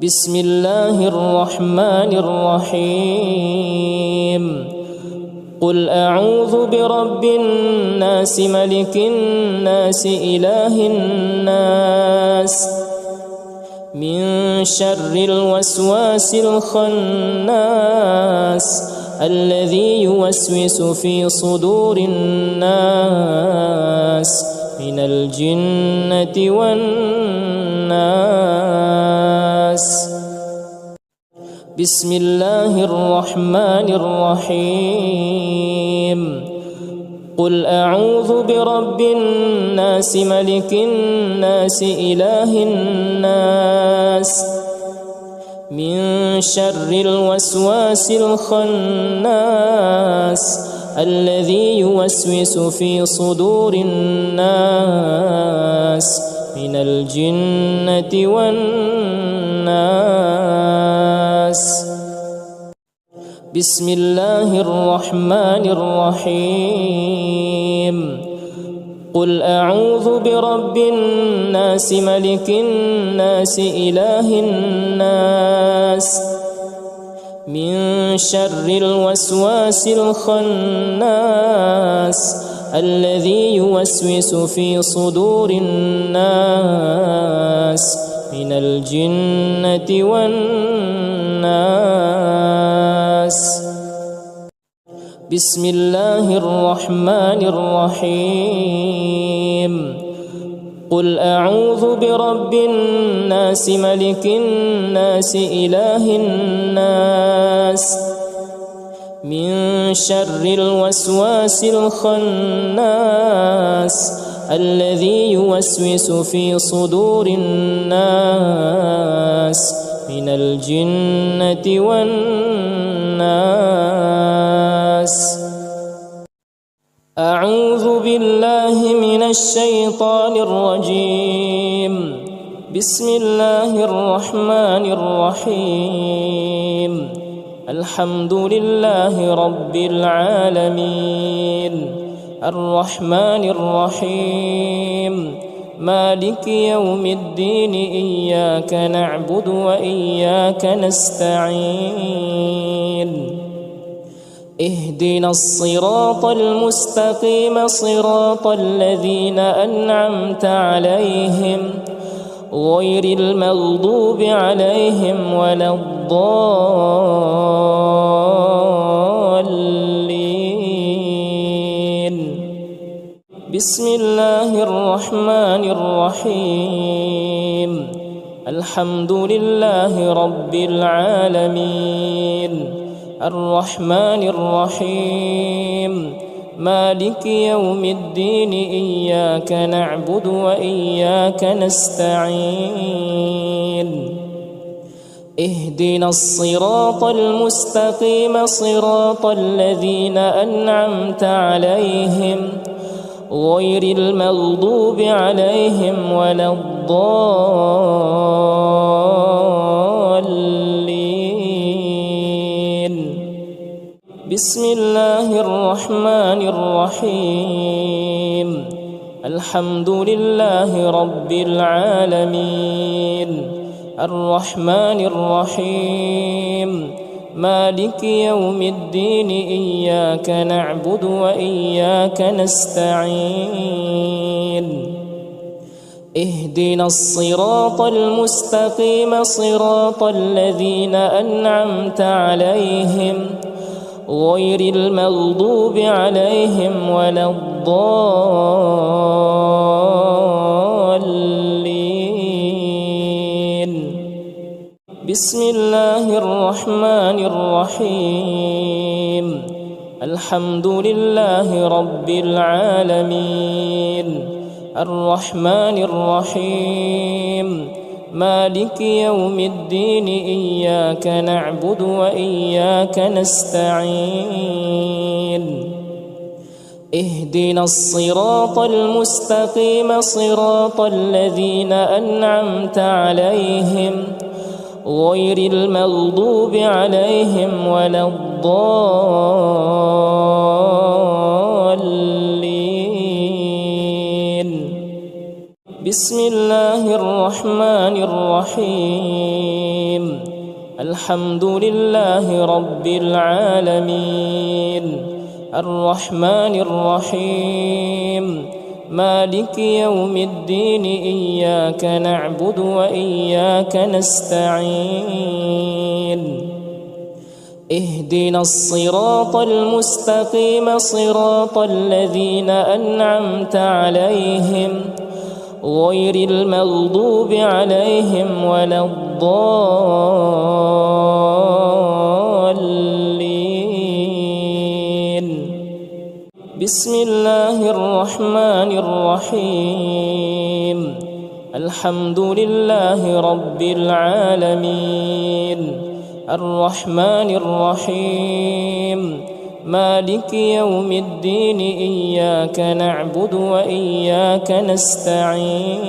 بسم الله الرحمن الرحيم. قل أعوذ برب الناس ملك الناس إله الناس من شر الوسواس الخناس الذي يوسوس في صدور الناس من الجنة والناس. بسم الله الرحمن الرحيم. قل أعوذ برب الناس ملك الناس إله الناس من شر الوسواس الخناس الذي يوسوس في صدور الناس من الجنة والناس. بسم الله الرحمن الرحيم. قل أعوذ برب الناس ملك الناس إله الناس من شر الوسواس الخناس الذي يوسوس في صدور الناس من الجنة والناس. بسم الله الرحمن الرحيم. قل أعوذ برب الناس ملك الناس إله الناس من شر الوسواس الخناس الذي يوسوس في صدور الناس من الجنة والناس. أعوذ بالله من الشيطان الرجيم. بسم الله الرحمن الرحيم. الحمد لله رب العالمين الرحمن الرحيم مالك يوم الدين إياك نعبد وإياك نستعين اهدنا الصراط المستقيم صراط الذين أنعمت عليهم غير المغضوب عليهم ولا الضالين. بسم الله الرحمن الرحيم. الحمد لله رب العالمين الرحمن الرحيم مالك يوم الدين إياك نعبد وإياك نستعين اهدنا الصراط المستقيم صراط الذين أنعمت عليهم غير المغضوب عليهم ولا الضالين. بسم الله الرحمن الرحيم. الحمد لله رب العالمين الرحمن الرحيم مالك يوم الدين إياك نعبد وإياك نستعين اهدنا الصراط المستقيم صراط الذين أنعمت عليهم غير المغضوب عليهم ولا الضالين. بسم الله الرحمن الرحيم. الحمد لله رب العالمين الرحمن الرحيم مالك يوم الدين إياك نعبد وإياك نستعين اهدنا الصراط المستقيم صراط الذين أنعمت عليهم غير المغضوب عليهم ولا الضالين بسم الله الرحمن الرحيم الحمد لله رب العالمين الرحمن الرحيم مالك يوم الدين إياك نعبد وإياك نستعين اهدنا الصراط المستقيم صراط الذين أنعمت عليهم غير المغضوب عليهم ولا الضالين بسم الله الرحمن الرحيم الحمد لله رب العالمين الرحمن الرحيم مالك يوم الدين إياك نعبد وإياك نستعين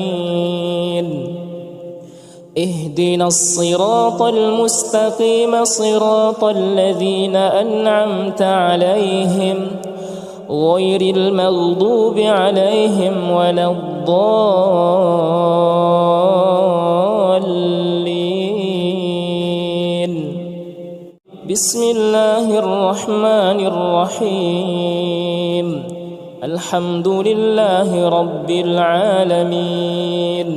اهدنا الصراط المستقيم صراط الذين أنعمت عليهم غير المغضوب عليهم ولا الضالين بسم الله الرحمن الرحيم الحمد لله رب العالمين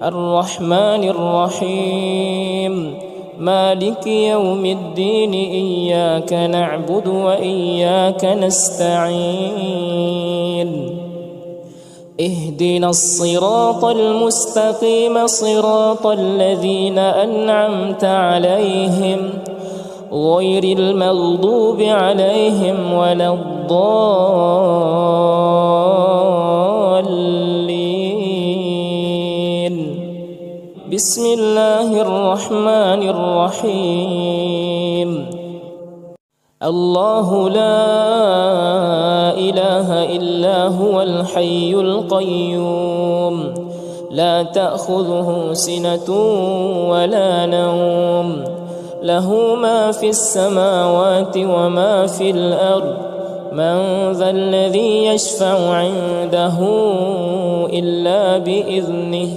الرحمن الرحيم مالك يوم الدين إياك نعبد وإياك نستعين اهدنا الصراط المستقيم صراط الذين أنعمت عليهم غير المغضوب عليهم ولا الضالين بسم الله الرحمن الرحيم الله لا إله إلا هو الحي القيوم لا تأخذه سنة ولا نوم له ما في السماوات وما في الأرض من ذا الذي يشفع عنده إلا بإذنه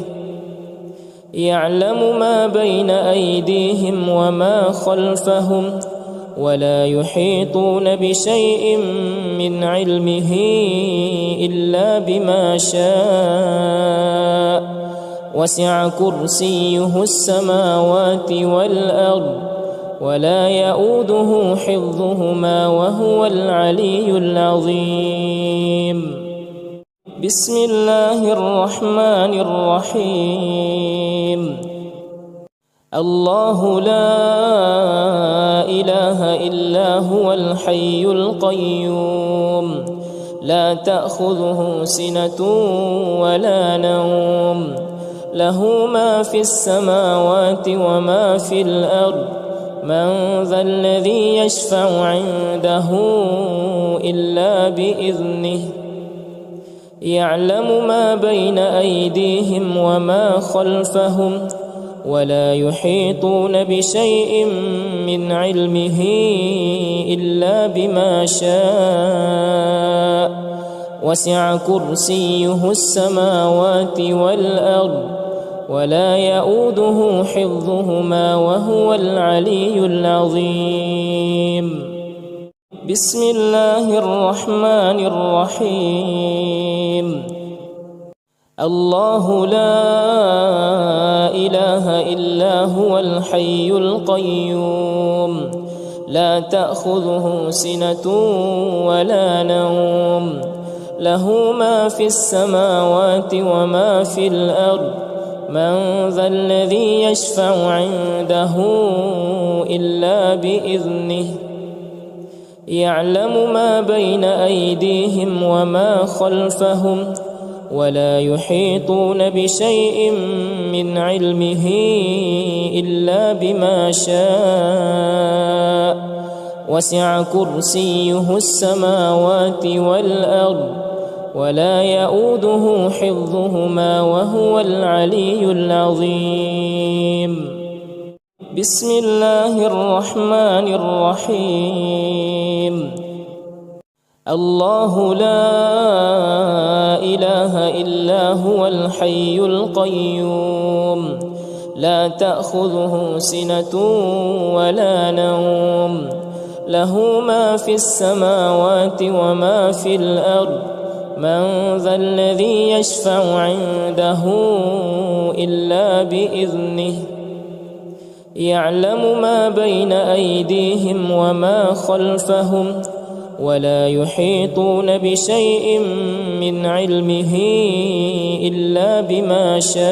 يعلم ما بين أيديهم وما خلفهم ولا يحيطون بشيء من علمه إلا بما شاء وسع كرسيه السماوات والأرض ولا يؤوده حفظهما وهو العلي العظيم بسم الله الرحمن الرحيم الله لا إله إلا هو الحي القيوم لا تأخذه سنة ولا نوم له ما في السماوات وما في الأرض من ذا الذي يشفع عنده إلا بإذنه يعلم ما بين أيديهم وما خلفهم ولا يحيطون بشيء من علمه إلا بما شاء وسع كرسيه السماوات والأرض ولا يؤوده حفظهما وهو العلي العظيم بسم الله الرحمن الرحيم الله لا إله إلا هو الحي القيوم لا تأخذه سنة ولا نوم له ما في السماوات وما في الأرض من ذا الذي يشفع عنده إلا بإذنه يعلم ما بين أيديهم وما خلفهم ولا يحيطون بشيء من علمه إلا بما شاء وسع كرسيه السماوات والأرض ولا يؤوده حفظهما وهو العلي العظيم. بسم الله الرحمن الرحيم. الله لا إله إلا هو الحي القيوم لا تأخذه سنة ولا نوم له ما في السماوات وما في الأرض من ذا الذي يشفع عنده إلا بإذنه يعلم ما بين أيديهم وما خلفهم ولا يحيطون بشيء من علمه إلا بما شاء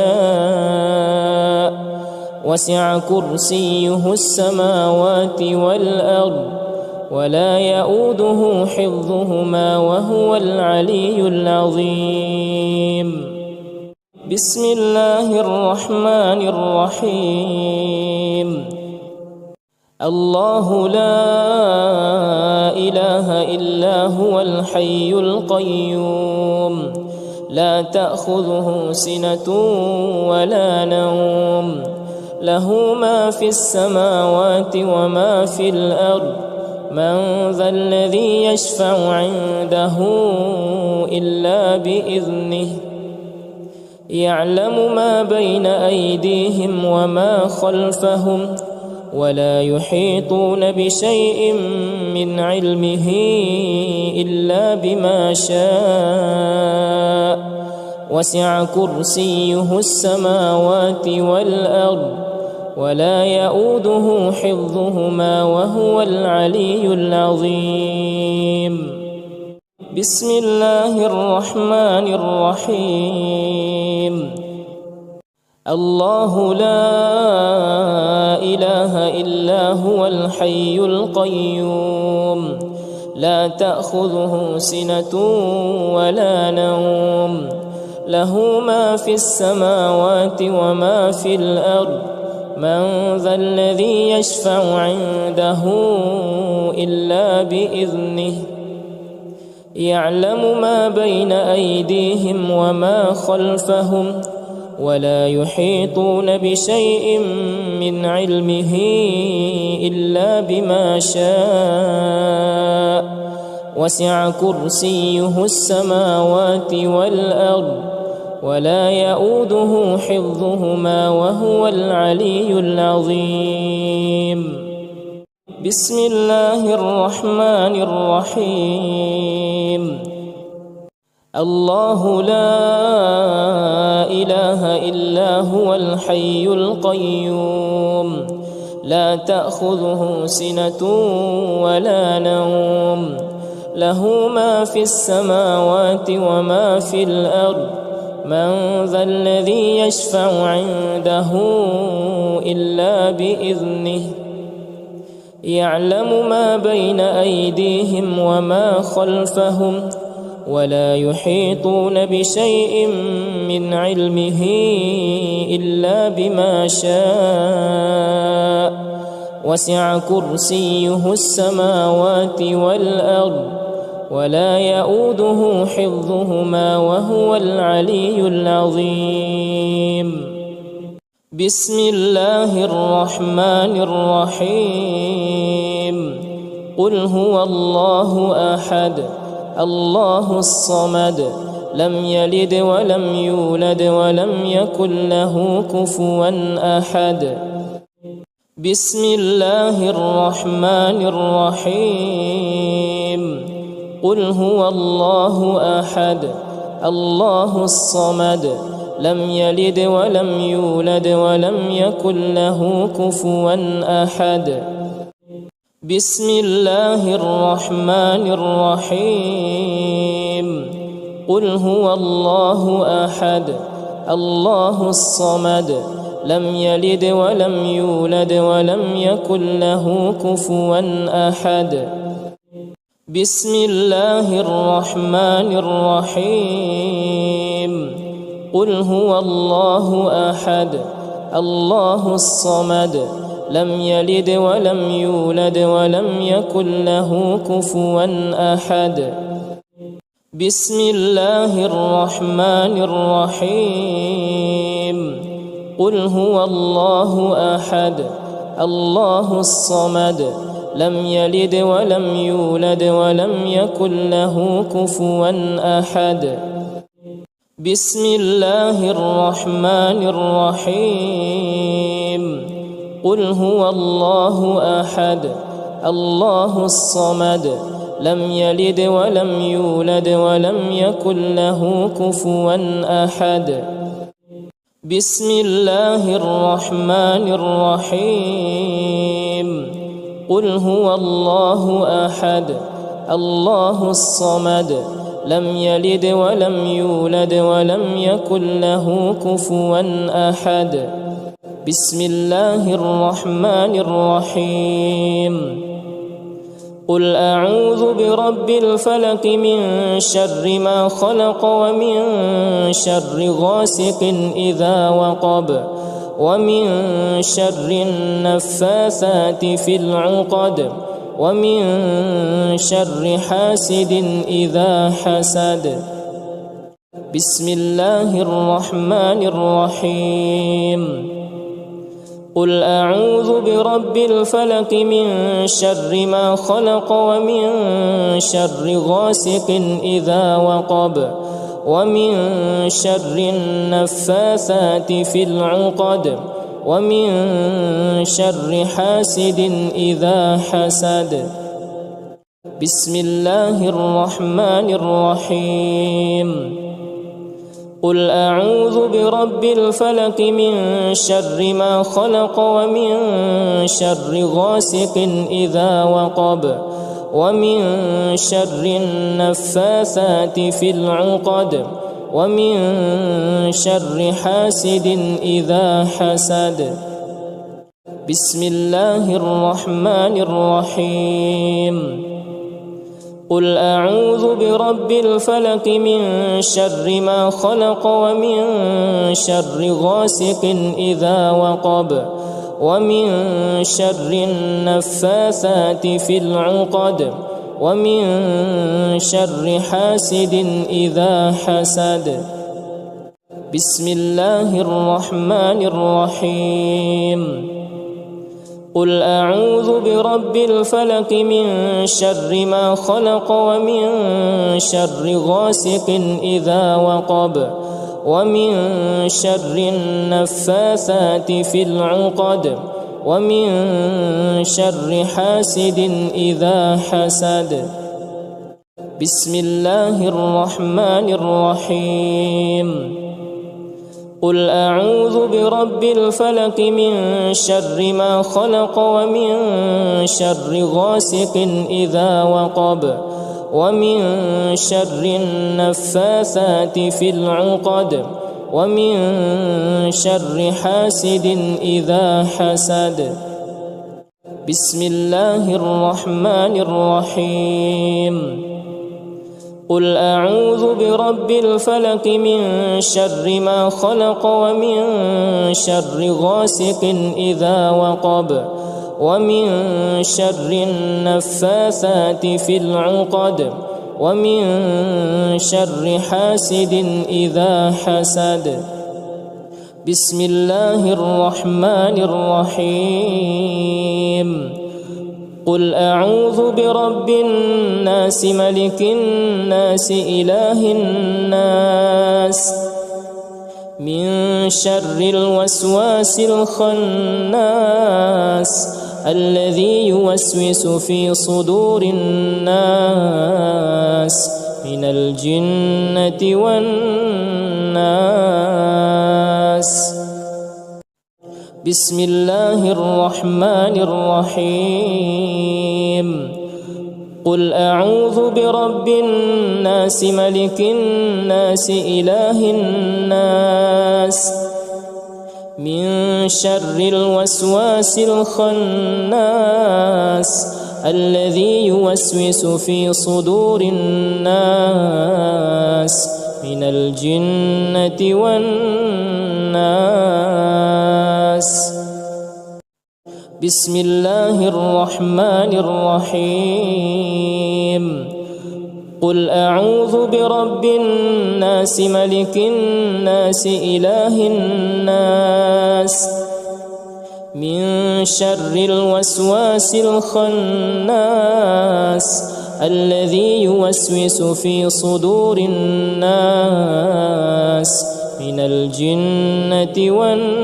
وسع كرسيه السماوات والأرض ولا يؤوده حفظهما وهو العلي العظيم. بسم الله الرحمن الرحيم. الله لا إله إلا هو الحي القيوم لا تأخذه سنة ولا نوم له ما في السماوات وما في الأرض من ذا الذي يشفع عنده إلا بإذنه يعلم ما بين أيديهم وما خلفهم ولا يحيطون بشيء من علمه إلا بما شاء وسع كرسيه السماوات والأرض ولا يؤوده حفظهما وهو العلي العظيم. بسم الله الرحمن الرحيم. الله لا إله إلا هو الحي القيوم لا تأخذه سنة ولا نوم له ما في السماوات وما في الأرض من ذا الذي يشفع عنده إلا بإذنه يعلم ما بين أيديهم وما خلفهم ولا يحيطون بشيء من علمه إلا بما شاء وسع كرسيه السماوات والأرض ولا يؤوده حفظهما وهو العلي العظيم. بسم الله الرحمن الرحيم. الله لا إله إلا هو الحي القيوم لا تأخذه سنة ولا نوم له ما في السماوات وما في الأرض من ذا الذي يشفع عنده إلا بإذنه يعلم ما بين أيديهم وما خلفهم ولا يحيطون بشيء من علمه إلا بما شاء وسع كرسيه السماوات والأرض ولا يؤوده حفظهما وهو العلي العظيم. بسم الله الرحمن الرحيم. قل هو الله أحد الله الصمد لم يلد ولم يولد ولم يكن له كفوا أحد. بسم الله الرحمن الرحيم. قل هو الله أحد الله الصمد لم يلد ولم يولد ولم يكن له كفوا أحد. بسم الله الرحمن الرحيم. قل هو الله أحد الله الصمد لم يلد ولم يولد ولم يكن له كفوا أحد. بسم الله الرحمن الرحيم قل هو الله أحد الله الصمد لم يلد ولم يولد ولم يكن له كفوا أحد بسم الله الرحمن الرحيم قل هو الله أحد الله الصمد لم يلد ولم يولد ولم يكن له كفوا أحد بسم الله الرحمن الرحيم قل هو الله أحد الله الصمد لم يلد ولم يولد ولم يكن له كفوا أحد بسم الله الرحمن الرحيم قل هو الله أحد الله الصمد لم يلد ولم يولد ولم يكن له كفوا أحد بسم الله الرحمن الرحيم قل أعوذ برب الفلق من شر ما خلق ومن شر غاسق إذا وقب ومن شر النفاثات في العقد ومن شر حاسد إذا حسد بسم الله الرحمن الرحيم قل أعوذ برب الفلق من شر ما خلق ومن شر غاسق إذا وقب ومن شر النفاثات في العقد ومن شر حاسد إذا حسد بسم الله الرحمن الرحيم قل أعوذ برب الفلق من شر ما خلق ومن شر غاسق إذا وقب ومن شر النفاثات في العقد ومن شر حاسد إذا حسد بسم الله الرحمن الرحيم قل أعوذ برب الفلق من شر ما خلق ومن شر غاسق إذا وقب ومن شر النفاثات في العقد ومن شر حاسد إذا حسد بسم الله الرحمن الرحيم قل أعوذ برب الفلق من شر ما خلق ومن شر غاسق إذا وقب ومن شر النفاثات في العقد ومن شر حاسد إذا حسد بسم الله الرحمن الرحيم قل أعوذ برب الفلق من شر ما خلق ومن شر غاسق إذا وقب ومن شر النفاثات في العقد ومن شر حاسد إذا حسد بسم الله الرحمن الرحيم قل أعوذ برب الفلق من شر ما خلق ومن شر غاسق إذا وقب ومن شر النفاثات في العقد ومن شر حاسد إذا حسد بسم الله الرحمن الرحيم قل أعوذ برب الناس ملك الناس إله الناس من شر الوسواس الخناس الذي يوسوس في صدور الناس من الجنة والناس بسم الله الرحمن الرحيم قل أعوذ برب الناس ملك الناس إله الناس من شر الوسواس الخناس الذي يوسوس في صدور الناس من الجنة والناس. بسم الله الرحمن الرحيم. قل أعوذ برب الناس ملك الناس إله الناس من شر الوسواس الخناس الذي يوسوس في صدور الناس من الجنة والناس.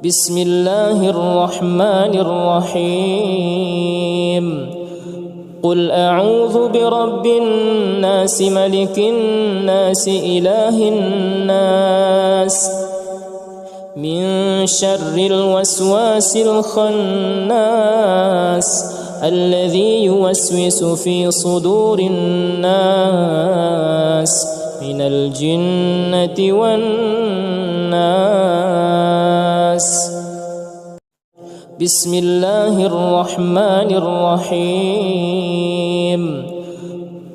بسم الله الرحمن الرحيم. قل أعوذ برب الناس ملك الناس إله الناس من شر الوسواس الخناس الذي يوسوس في صدور الناس من الجنة والناس. بسم الله الرحمن الرحيم.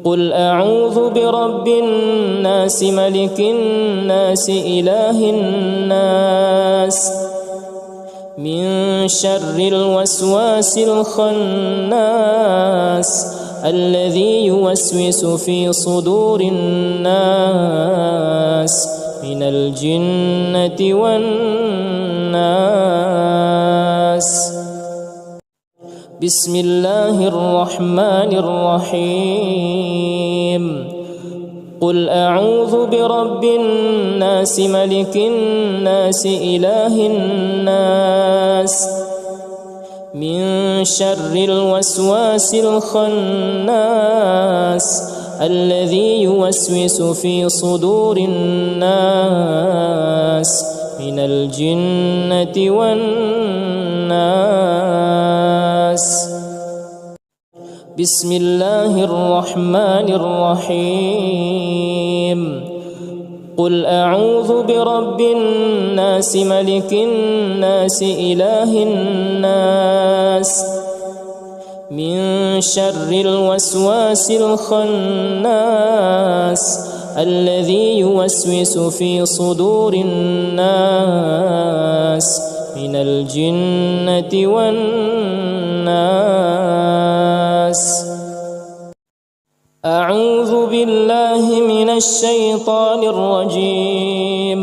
قل أعوذ برب الناس ملك الناس إله الناس من شر الوسواس الخناس الذي يوسوس في صدور الناس من الجنة والناس. بسم الله الرحمن الرحيم. قل أعوذ برب الناس ملك الناس إله الناس من شر الوسواس الخناس الذي يوسوس في صدور الناس من الجنة والناس. بسم الله الرحمن الرحيم. قل أعوذ برب الناس ملك الناس إله الناس من شر الوسواس الخناس الذي يوسوس في صدور الناس من الجنة والناس. أعوذ بالله من الشيطان الرجيم.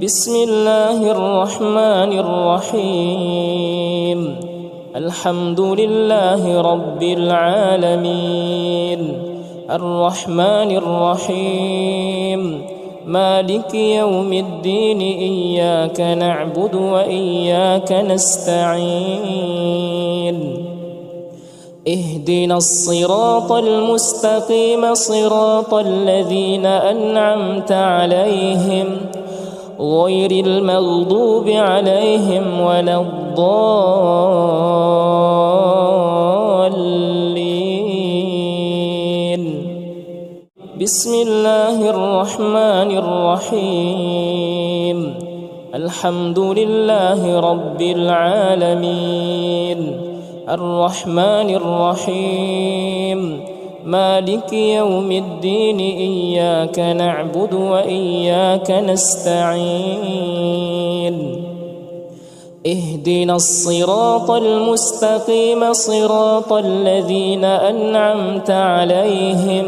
بسم الله الرحمن الرحيم. الحمد لله رب العالمين الرحمن الرحيم مالك يوم الدين إياك نعبد وإياك نستعين اهدنا الصراط المستقيم صراط الذين أنعمت عليهم غير المغضوب عليهم ولا الضالين. بسم الله الرحمن الرحيم. الحمد لله رب العالمين الرحمن الرحيم مالك يوم الدين إياك نعبد وإياك نستعين اهدنا الصراط المستقيم صراط الذين أنعمت عليهم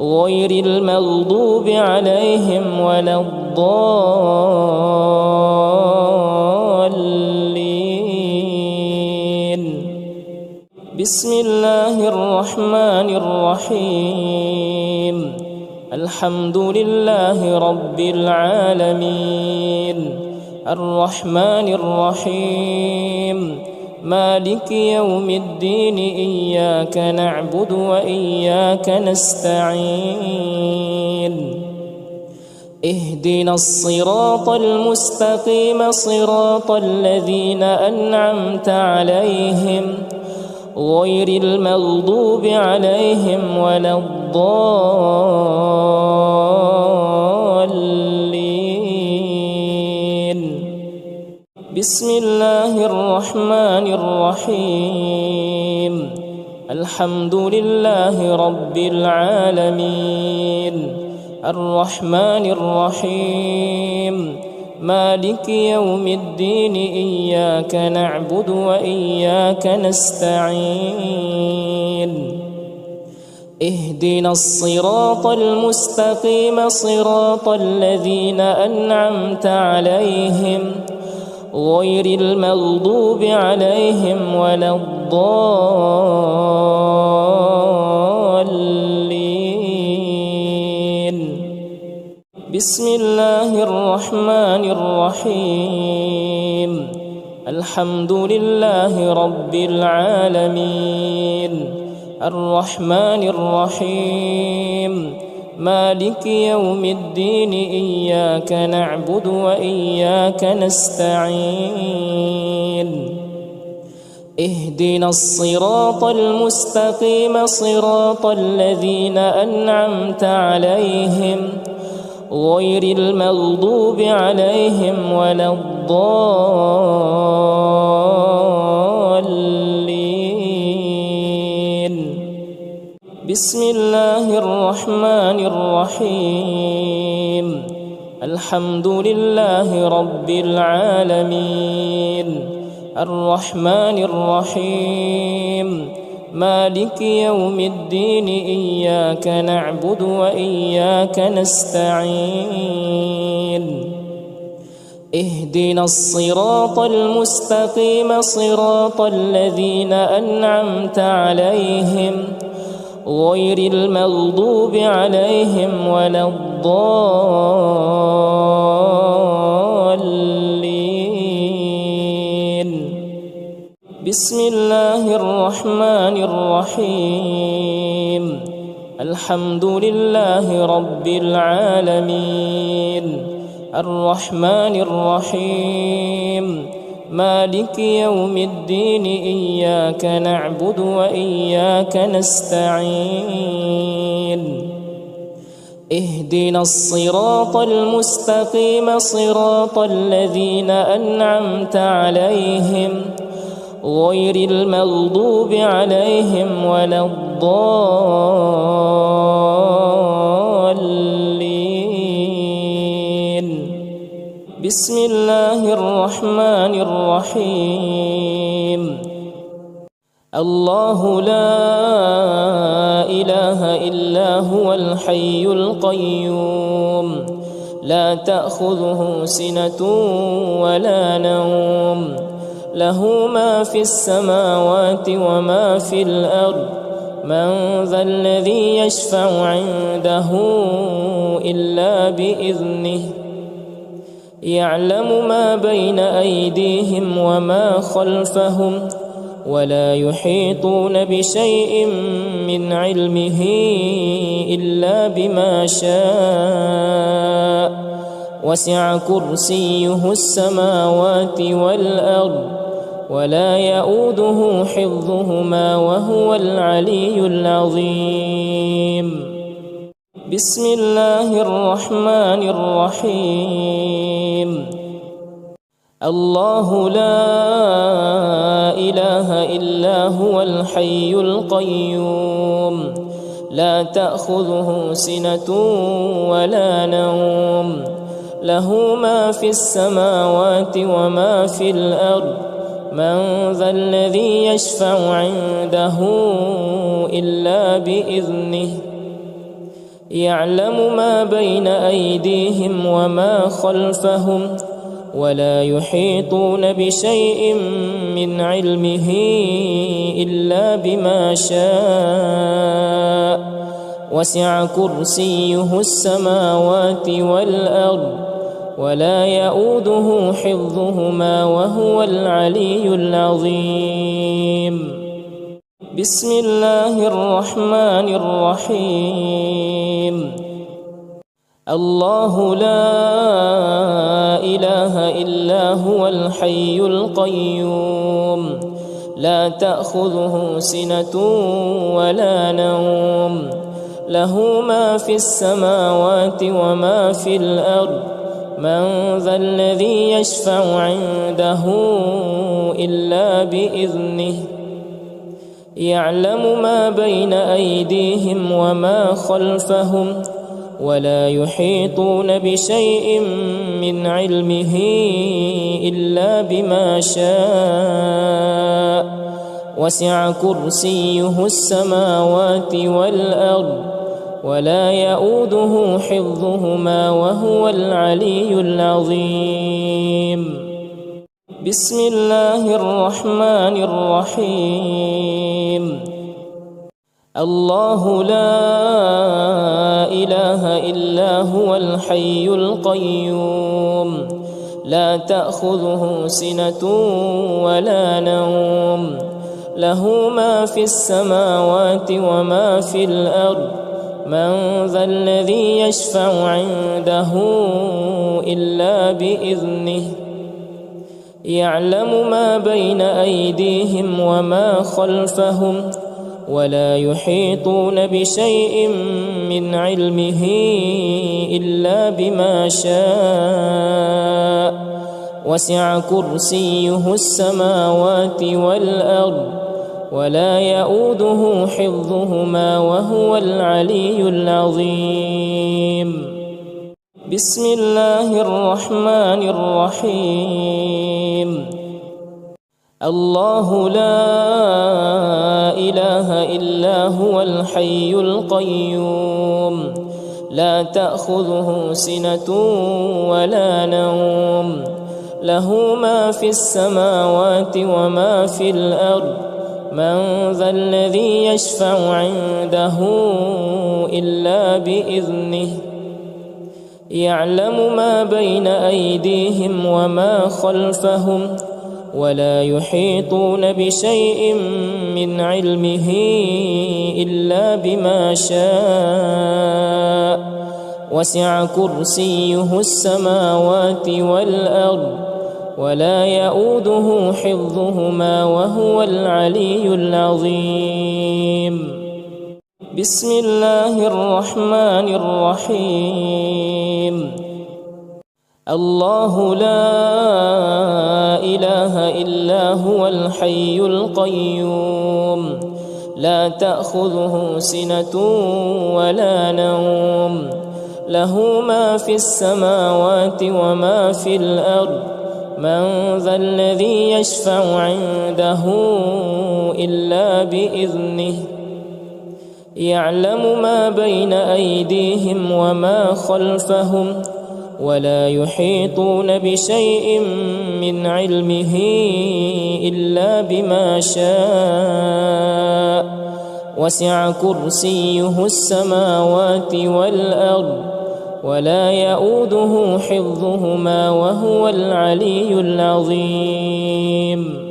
غير المغضوب عليهم ولا الضالين. بسم الله الرحمن الرحيم. الحمد لله رب العالمين الرحمن الرحيم مالك يوم الدين إياك نعبد وإياك نستعين اهدنا الصراط المستقيم صراط الذين أنعمت عليهم غير المغضوب عليهم ولا الضالين. بسم الله الرحمن الرحيم الحمد لله رب العالمين الرحمن الرحيم مالك يوم الدين إياك نعبد وإياك نستعين اهدنا الصراط المستقيم صراط الذين أنعمت عليهم غير المغضوب عليهم ولا الضالين بسم الله الرحمن الرحيم الحمد لله رب العالمين الرحمن الرحيم مالك يوم الدين إياك نعبد وإياك نستعين اهدنا الصراط المستقيم صراط الذين أنعمت عليهم غير المغضوب عليهم ولا الضالين بسم الله الرحمن الرحيم الحمد لله رب العالمين الرحمن الرحيم مالك يوم الدين إياك نعبد وإياك نستعين اهدنا الصراط المستقيم صراط الذين أنعمت عليهم غير المغضوب عليهم ولا الضالين بسم الله الرحمن الرحيم الحمد لله رب العالمين الرحمن الرحيم مالك يوم الدين إياك نعبد وإياك نستعين اهدنا الصراط المستقيم صراط الذين أنعمت عليهم غير المغضوب عليهم ولا الضالين بسم الله الرحمن الرحيم الله لا إله إلا هو الحي القيوم لا تأخذه سنة ولا نوم له ما في السماوات وما في الأرض من ذا الذي يشفع عنده إلا بإذنه يعلم ما بين أيديهم وما خلفهم ولا يحيطون بشيء من علمه إلا بما شاء وسع كرسيه السماوات والأرض ولا يؤوده حفظهما وهو العلي العظيم بسم الله الرحمن الرحيم الله لا إله إلا هو الحي القيوم لا تأخذه سنة ولا نوم له ما في السماوات وما في الأرض من ذا الذي يشفع عنده إلا بإذنه يعلم ما بين أيديهم وما خلفهم ولا يحيطون بشيء من علمه إلا بما شاء وسع كرسيه السماوات والأرض ولا يؤوده حفظهما وهو العلي العظيم بسم الله الرحمن الرحيم الله لا إله إلا هو الحي القيوم لا تأخذه سنة ولا نوم له ما في السماوات وما في الأرض من ذا الذي يشفع عنده إلا بإذنه يعلم ما بين أيديهم وما خلفهم ولا يحيطون بشيء من علمه إلا بما شاء وسع كرسيه السماوات والأرض ولا يؤوده حفظهما وهو العلي العظيم. بسم الله الرحمن الرحيم. الله لا إله إلا هو الحي القيوم لا تأخذه سنة ولا نوم له ما في السماوات وما في الأرض من ذا الذي يشفع عنده إلا بإذنه يعلم ما بين أيديهم وما خلفهم ولا يحيطون بشيء من علمه إلا بما شاء وسع كرسيه السماوات والأرض ولا يؤوده حفظهما وهو العلي العظيم. بسم الله الرحمن الرحيم. الله لا إله إلا هو الحي القيوم لا تأخذه سنة ولا نوم له ما في السماوات وما في الأرض من ذا الذي يشفع عنده إلا بإذنه يعلم ما بين أيديهم وما خلفهم ولا يحيطون بشيء من علمه إلا بما شاء وسع كرسيه السماوات والأرض ولا يؤوده حفظهما وهو العلي العظيم. بسم الله الرحمن الرحيم. الله لا إله إلا هو الحي القيوم لا تأخذه سنة ولا نوم له ما في السماوات وما في الأرض من ذا الذي يشفع عنده إلا بإذنه يعلم ما بين أيديهم وما خلفهم ولا يحيطون بشيء من علمه إلا بما شاء وسع كرسيه السماوات والأرض ولا يؤوده حفظهما وهو العلي العظيم.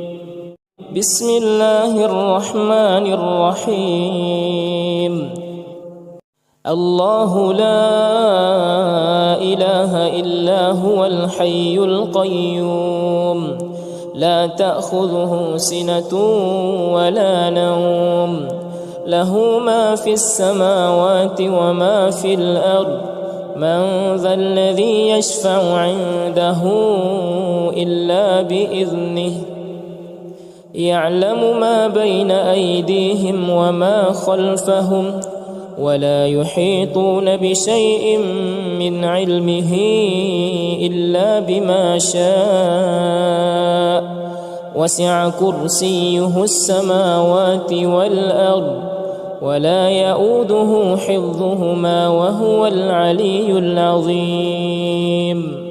بسم الله الرحمن الرحيم. الله لا إله إلا هو الحي القيوم لا تأخذه سنة ولا نوم له ما في السماوات وما في الأرض من ذا الذي يشفع عنده إلا بإذنه يعلم ما بين أيديهم وما خلفهم ولا يحيطون بشيء من علمه إلا بما شاء وسع كرسيه السماوات والأرض ولا يؤوده حفظهما وهو العلي العظيم.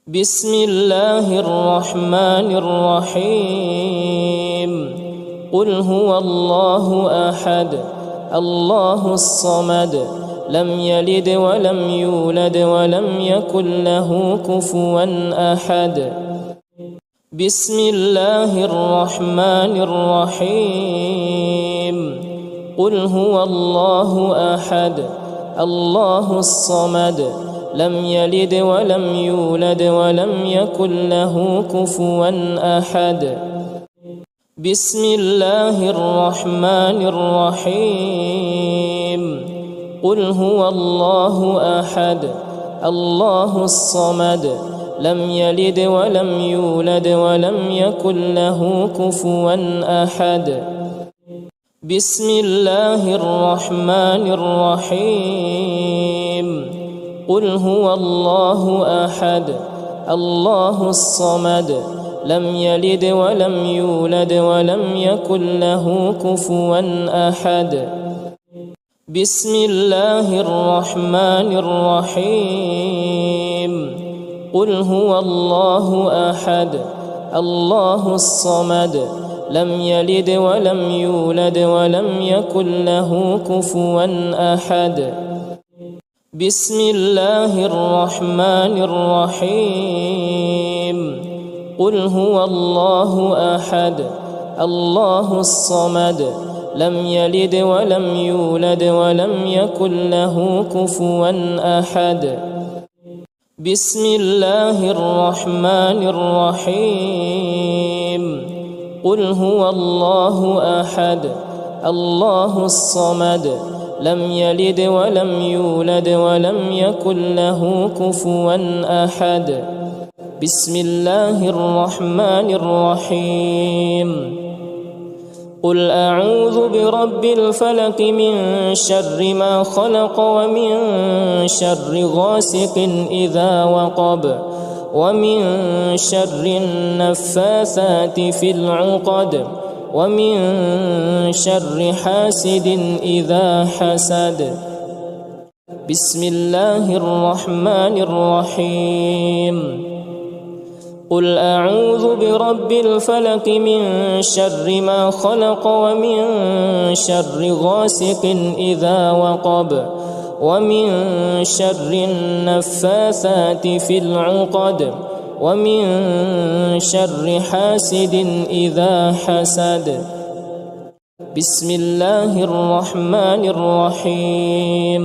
بسم الله الرحمن الرحيم. قل هو الله أحد الله الصمد لم يلد ولم يولد ولم يكن له كفوا أحد. بسم الله الرحمن الرحيم. قل هو الله أحد الله الصمد لم يلد ولم يولد ولم يكن له كفوا أحد. بسم الله الرحمن الرحيم. قل هو الله أحد الله الصمد لم يلد ولم يولد ولم يكن له كفوا أحد. بسم الله الرحمن الرحيم. قل هو الله أحد الله الصمد لم يلد ولم يولد ولم يكن له كفوا أحد. بسم الله الرحمن الرحيم. قل هو الله أحد الله الصمد لم يلد ولم يولد ولم يكن له كفوا أحد. بسم الله الرحمن الرحيم. قل هو الله أحد الله الصمد لم يلد ولم يولد ولم يكن له كفوا أحد. بسم الله الرحمن الرحيم. قل هو الله أحد الله الصمد لم يلد ولم يولد ولم يكن له كفوا أحد. بسم الله الرحمن الرحيم. قل أعوذ برب الفلق من شر ما خلق ومن شر غاسق إذا وقب ومن شر النفاثات في العقد ومن شر حاسد إذا حسد. بسم الله الرحمن الرحيم. قل أعوذ برب الفلق من شر ما خلق ومن شر غاسق إذا وقب ومن شر النفاثات في العقد ومن شر حاسد إذا حسد. بسم الله الرحمن الرحيم.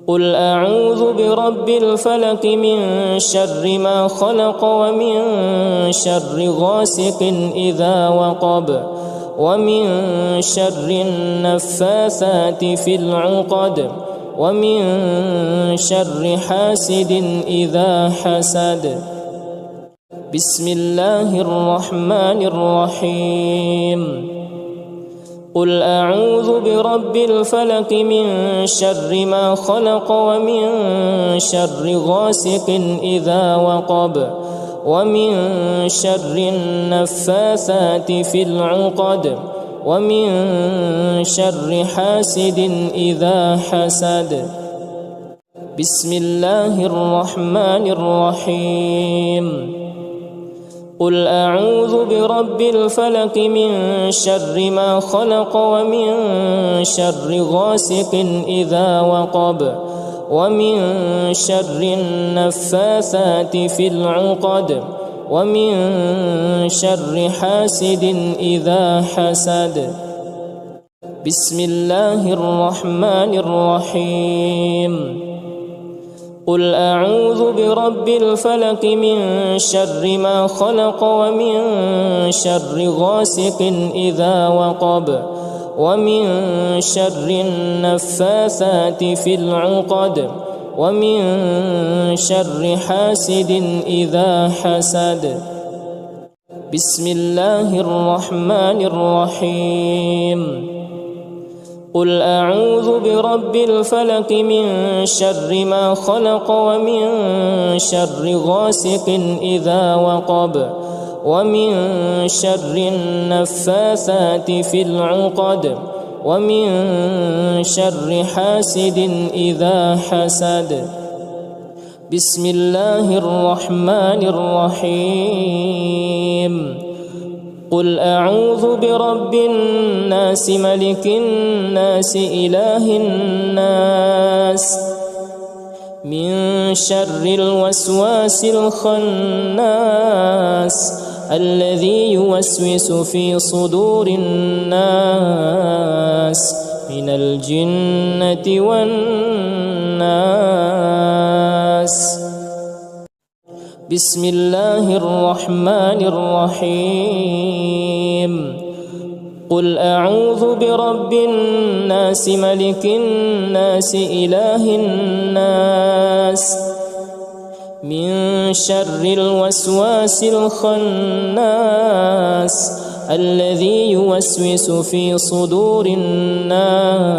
قل أعوذ برب الفلق من شر ما خلق ومن شر غاسق إذا وقب ومن شر النفاثات في العقد ومن شر حاسد إذا حسد. بسم الله الرحمن الرحيم. قل أعوذ برب الفلق من شر ما خلق ومن شر غاسق إذا وقب ومن شر النفاثات في العقد ومن شر حاسد إذا حسد. بسم الله الرحمن الرحيم. قل أعوذ برب الفلق من شر ما خلق ومن شر غاسق إذا وقب ومن شر النفاثات في العقد ومن شر حاسد إذا حسد. بسم الله الرحمن الرحيم. قل أعوذ برب الفلق من شر ما خلق ومن شر غاسق إذا وقب ومن شر النفاثات في العقد ومن شر حاسد إذا حسد. بسم الله الرحمن الرحيم. قل أعوذ برب الفلق من شر ما خلق ومن شر غاسق إذا وقب ومن شر النفاثات في العقد ومن شر حاسد إذا حسد. بسم الله الرحمن الرحيم. قل أعوذ برب الناس ملك الناس إله الناس من شر الوسواس الخناس الذي يوسوس في صدور الناس من الجنة والناس. بسم الله الرحمن الرحيم. قل أعوذ برب الناس ملك الناس إله الناس من شر الوسواس الخناس الذي يوسوس في صدور الناس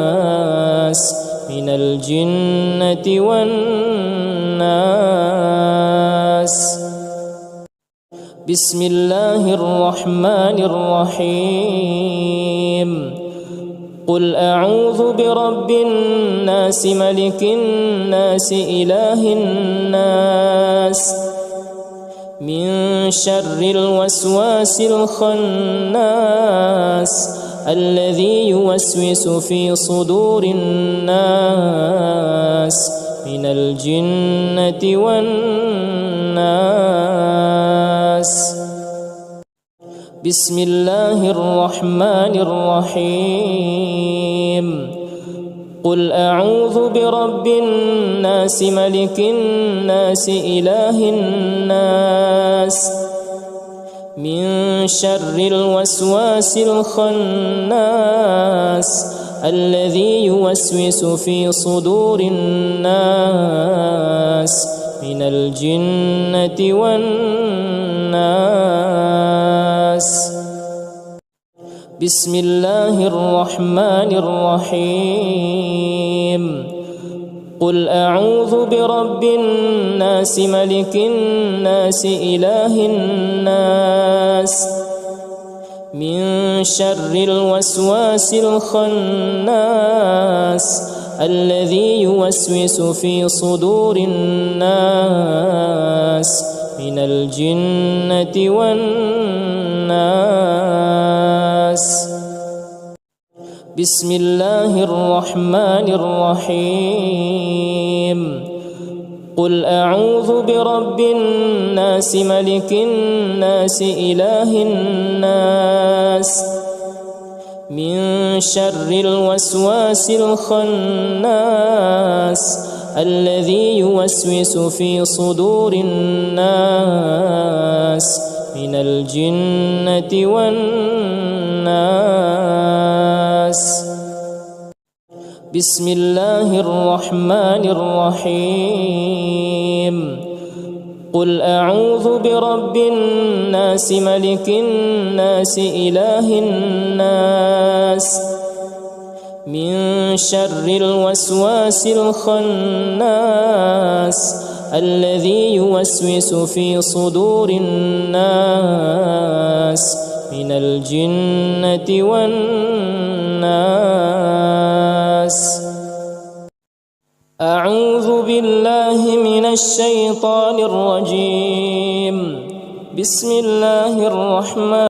من الجنة والناس. بسم الله الرحمن الرحيم. قل أعوذ برب الناس ملك الناس إله الناس من شر الوسواس الخناس الذي يوسوس في صدور الناس من الجنة والناس. بسم الله الرحمن الرحيم. قل أعوذ برب الناس ملك الناس إله الناس من شر الوسواس الخناس الذي يوسوس في صدور الناس من الجنة والناس. بسم الله الرحمن الرحيم. قل أعوذ برب الناس ملك الناس إله الناس من شر الوسواس الخناس الذي يوسوس في صدور الناس من الجنة والناس. بسم الله الرحمن الرحيم. قل أعوذ برب الناس ملك الناس إله الناس من شر الوسواس الخناس الذي يوسوس في صدور الناس من الجنة والناس. بسم الله الرحمن الرحيم. قل أعوذ برب الناس ملك الناس إله الناس من شر الوسواس الخناس الذي يوسوس في صدور الناس من الجنة والناس. أعوذ بالله من الشيطان الرجيم. بسم الله الرحمن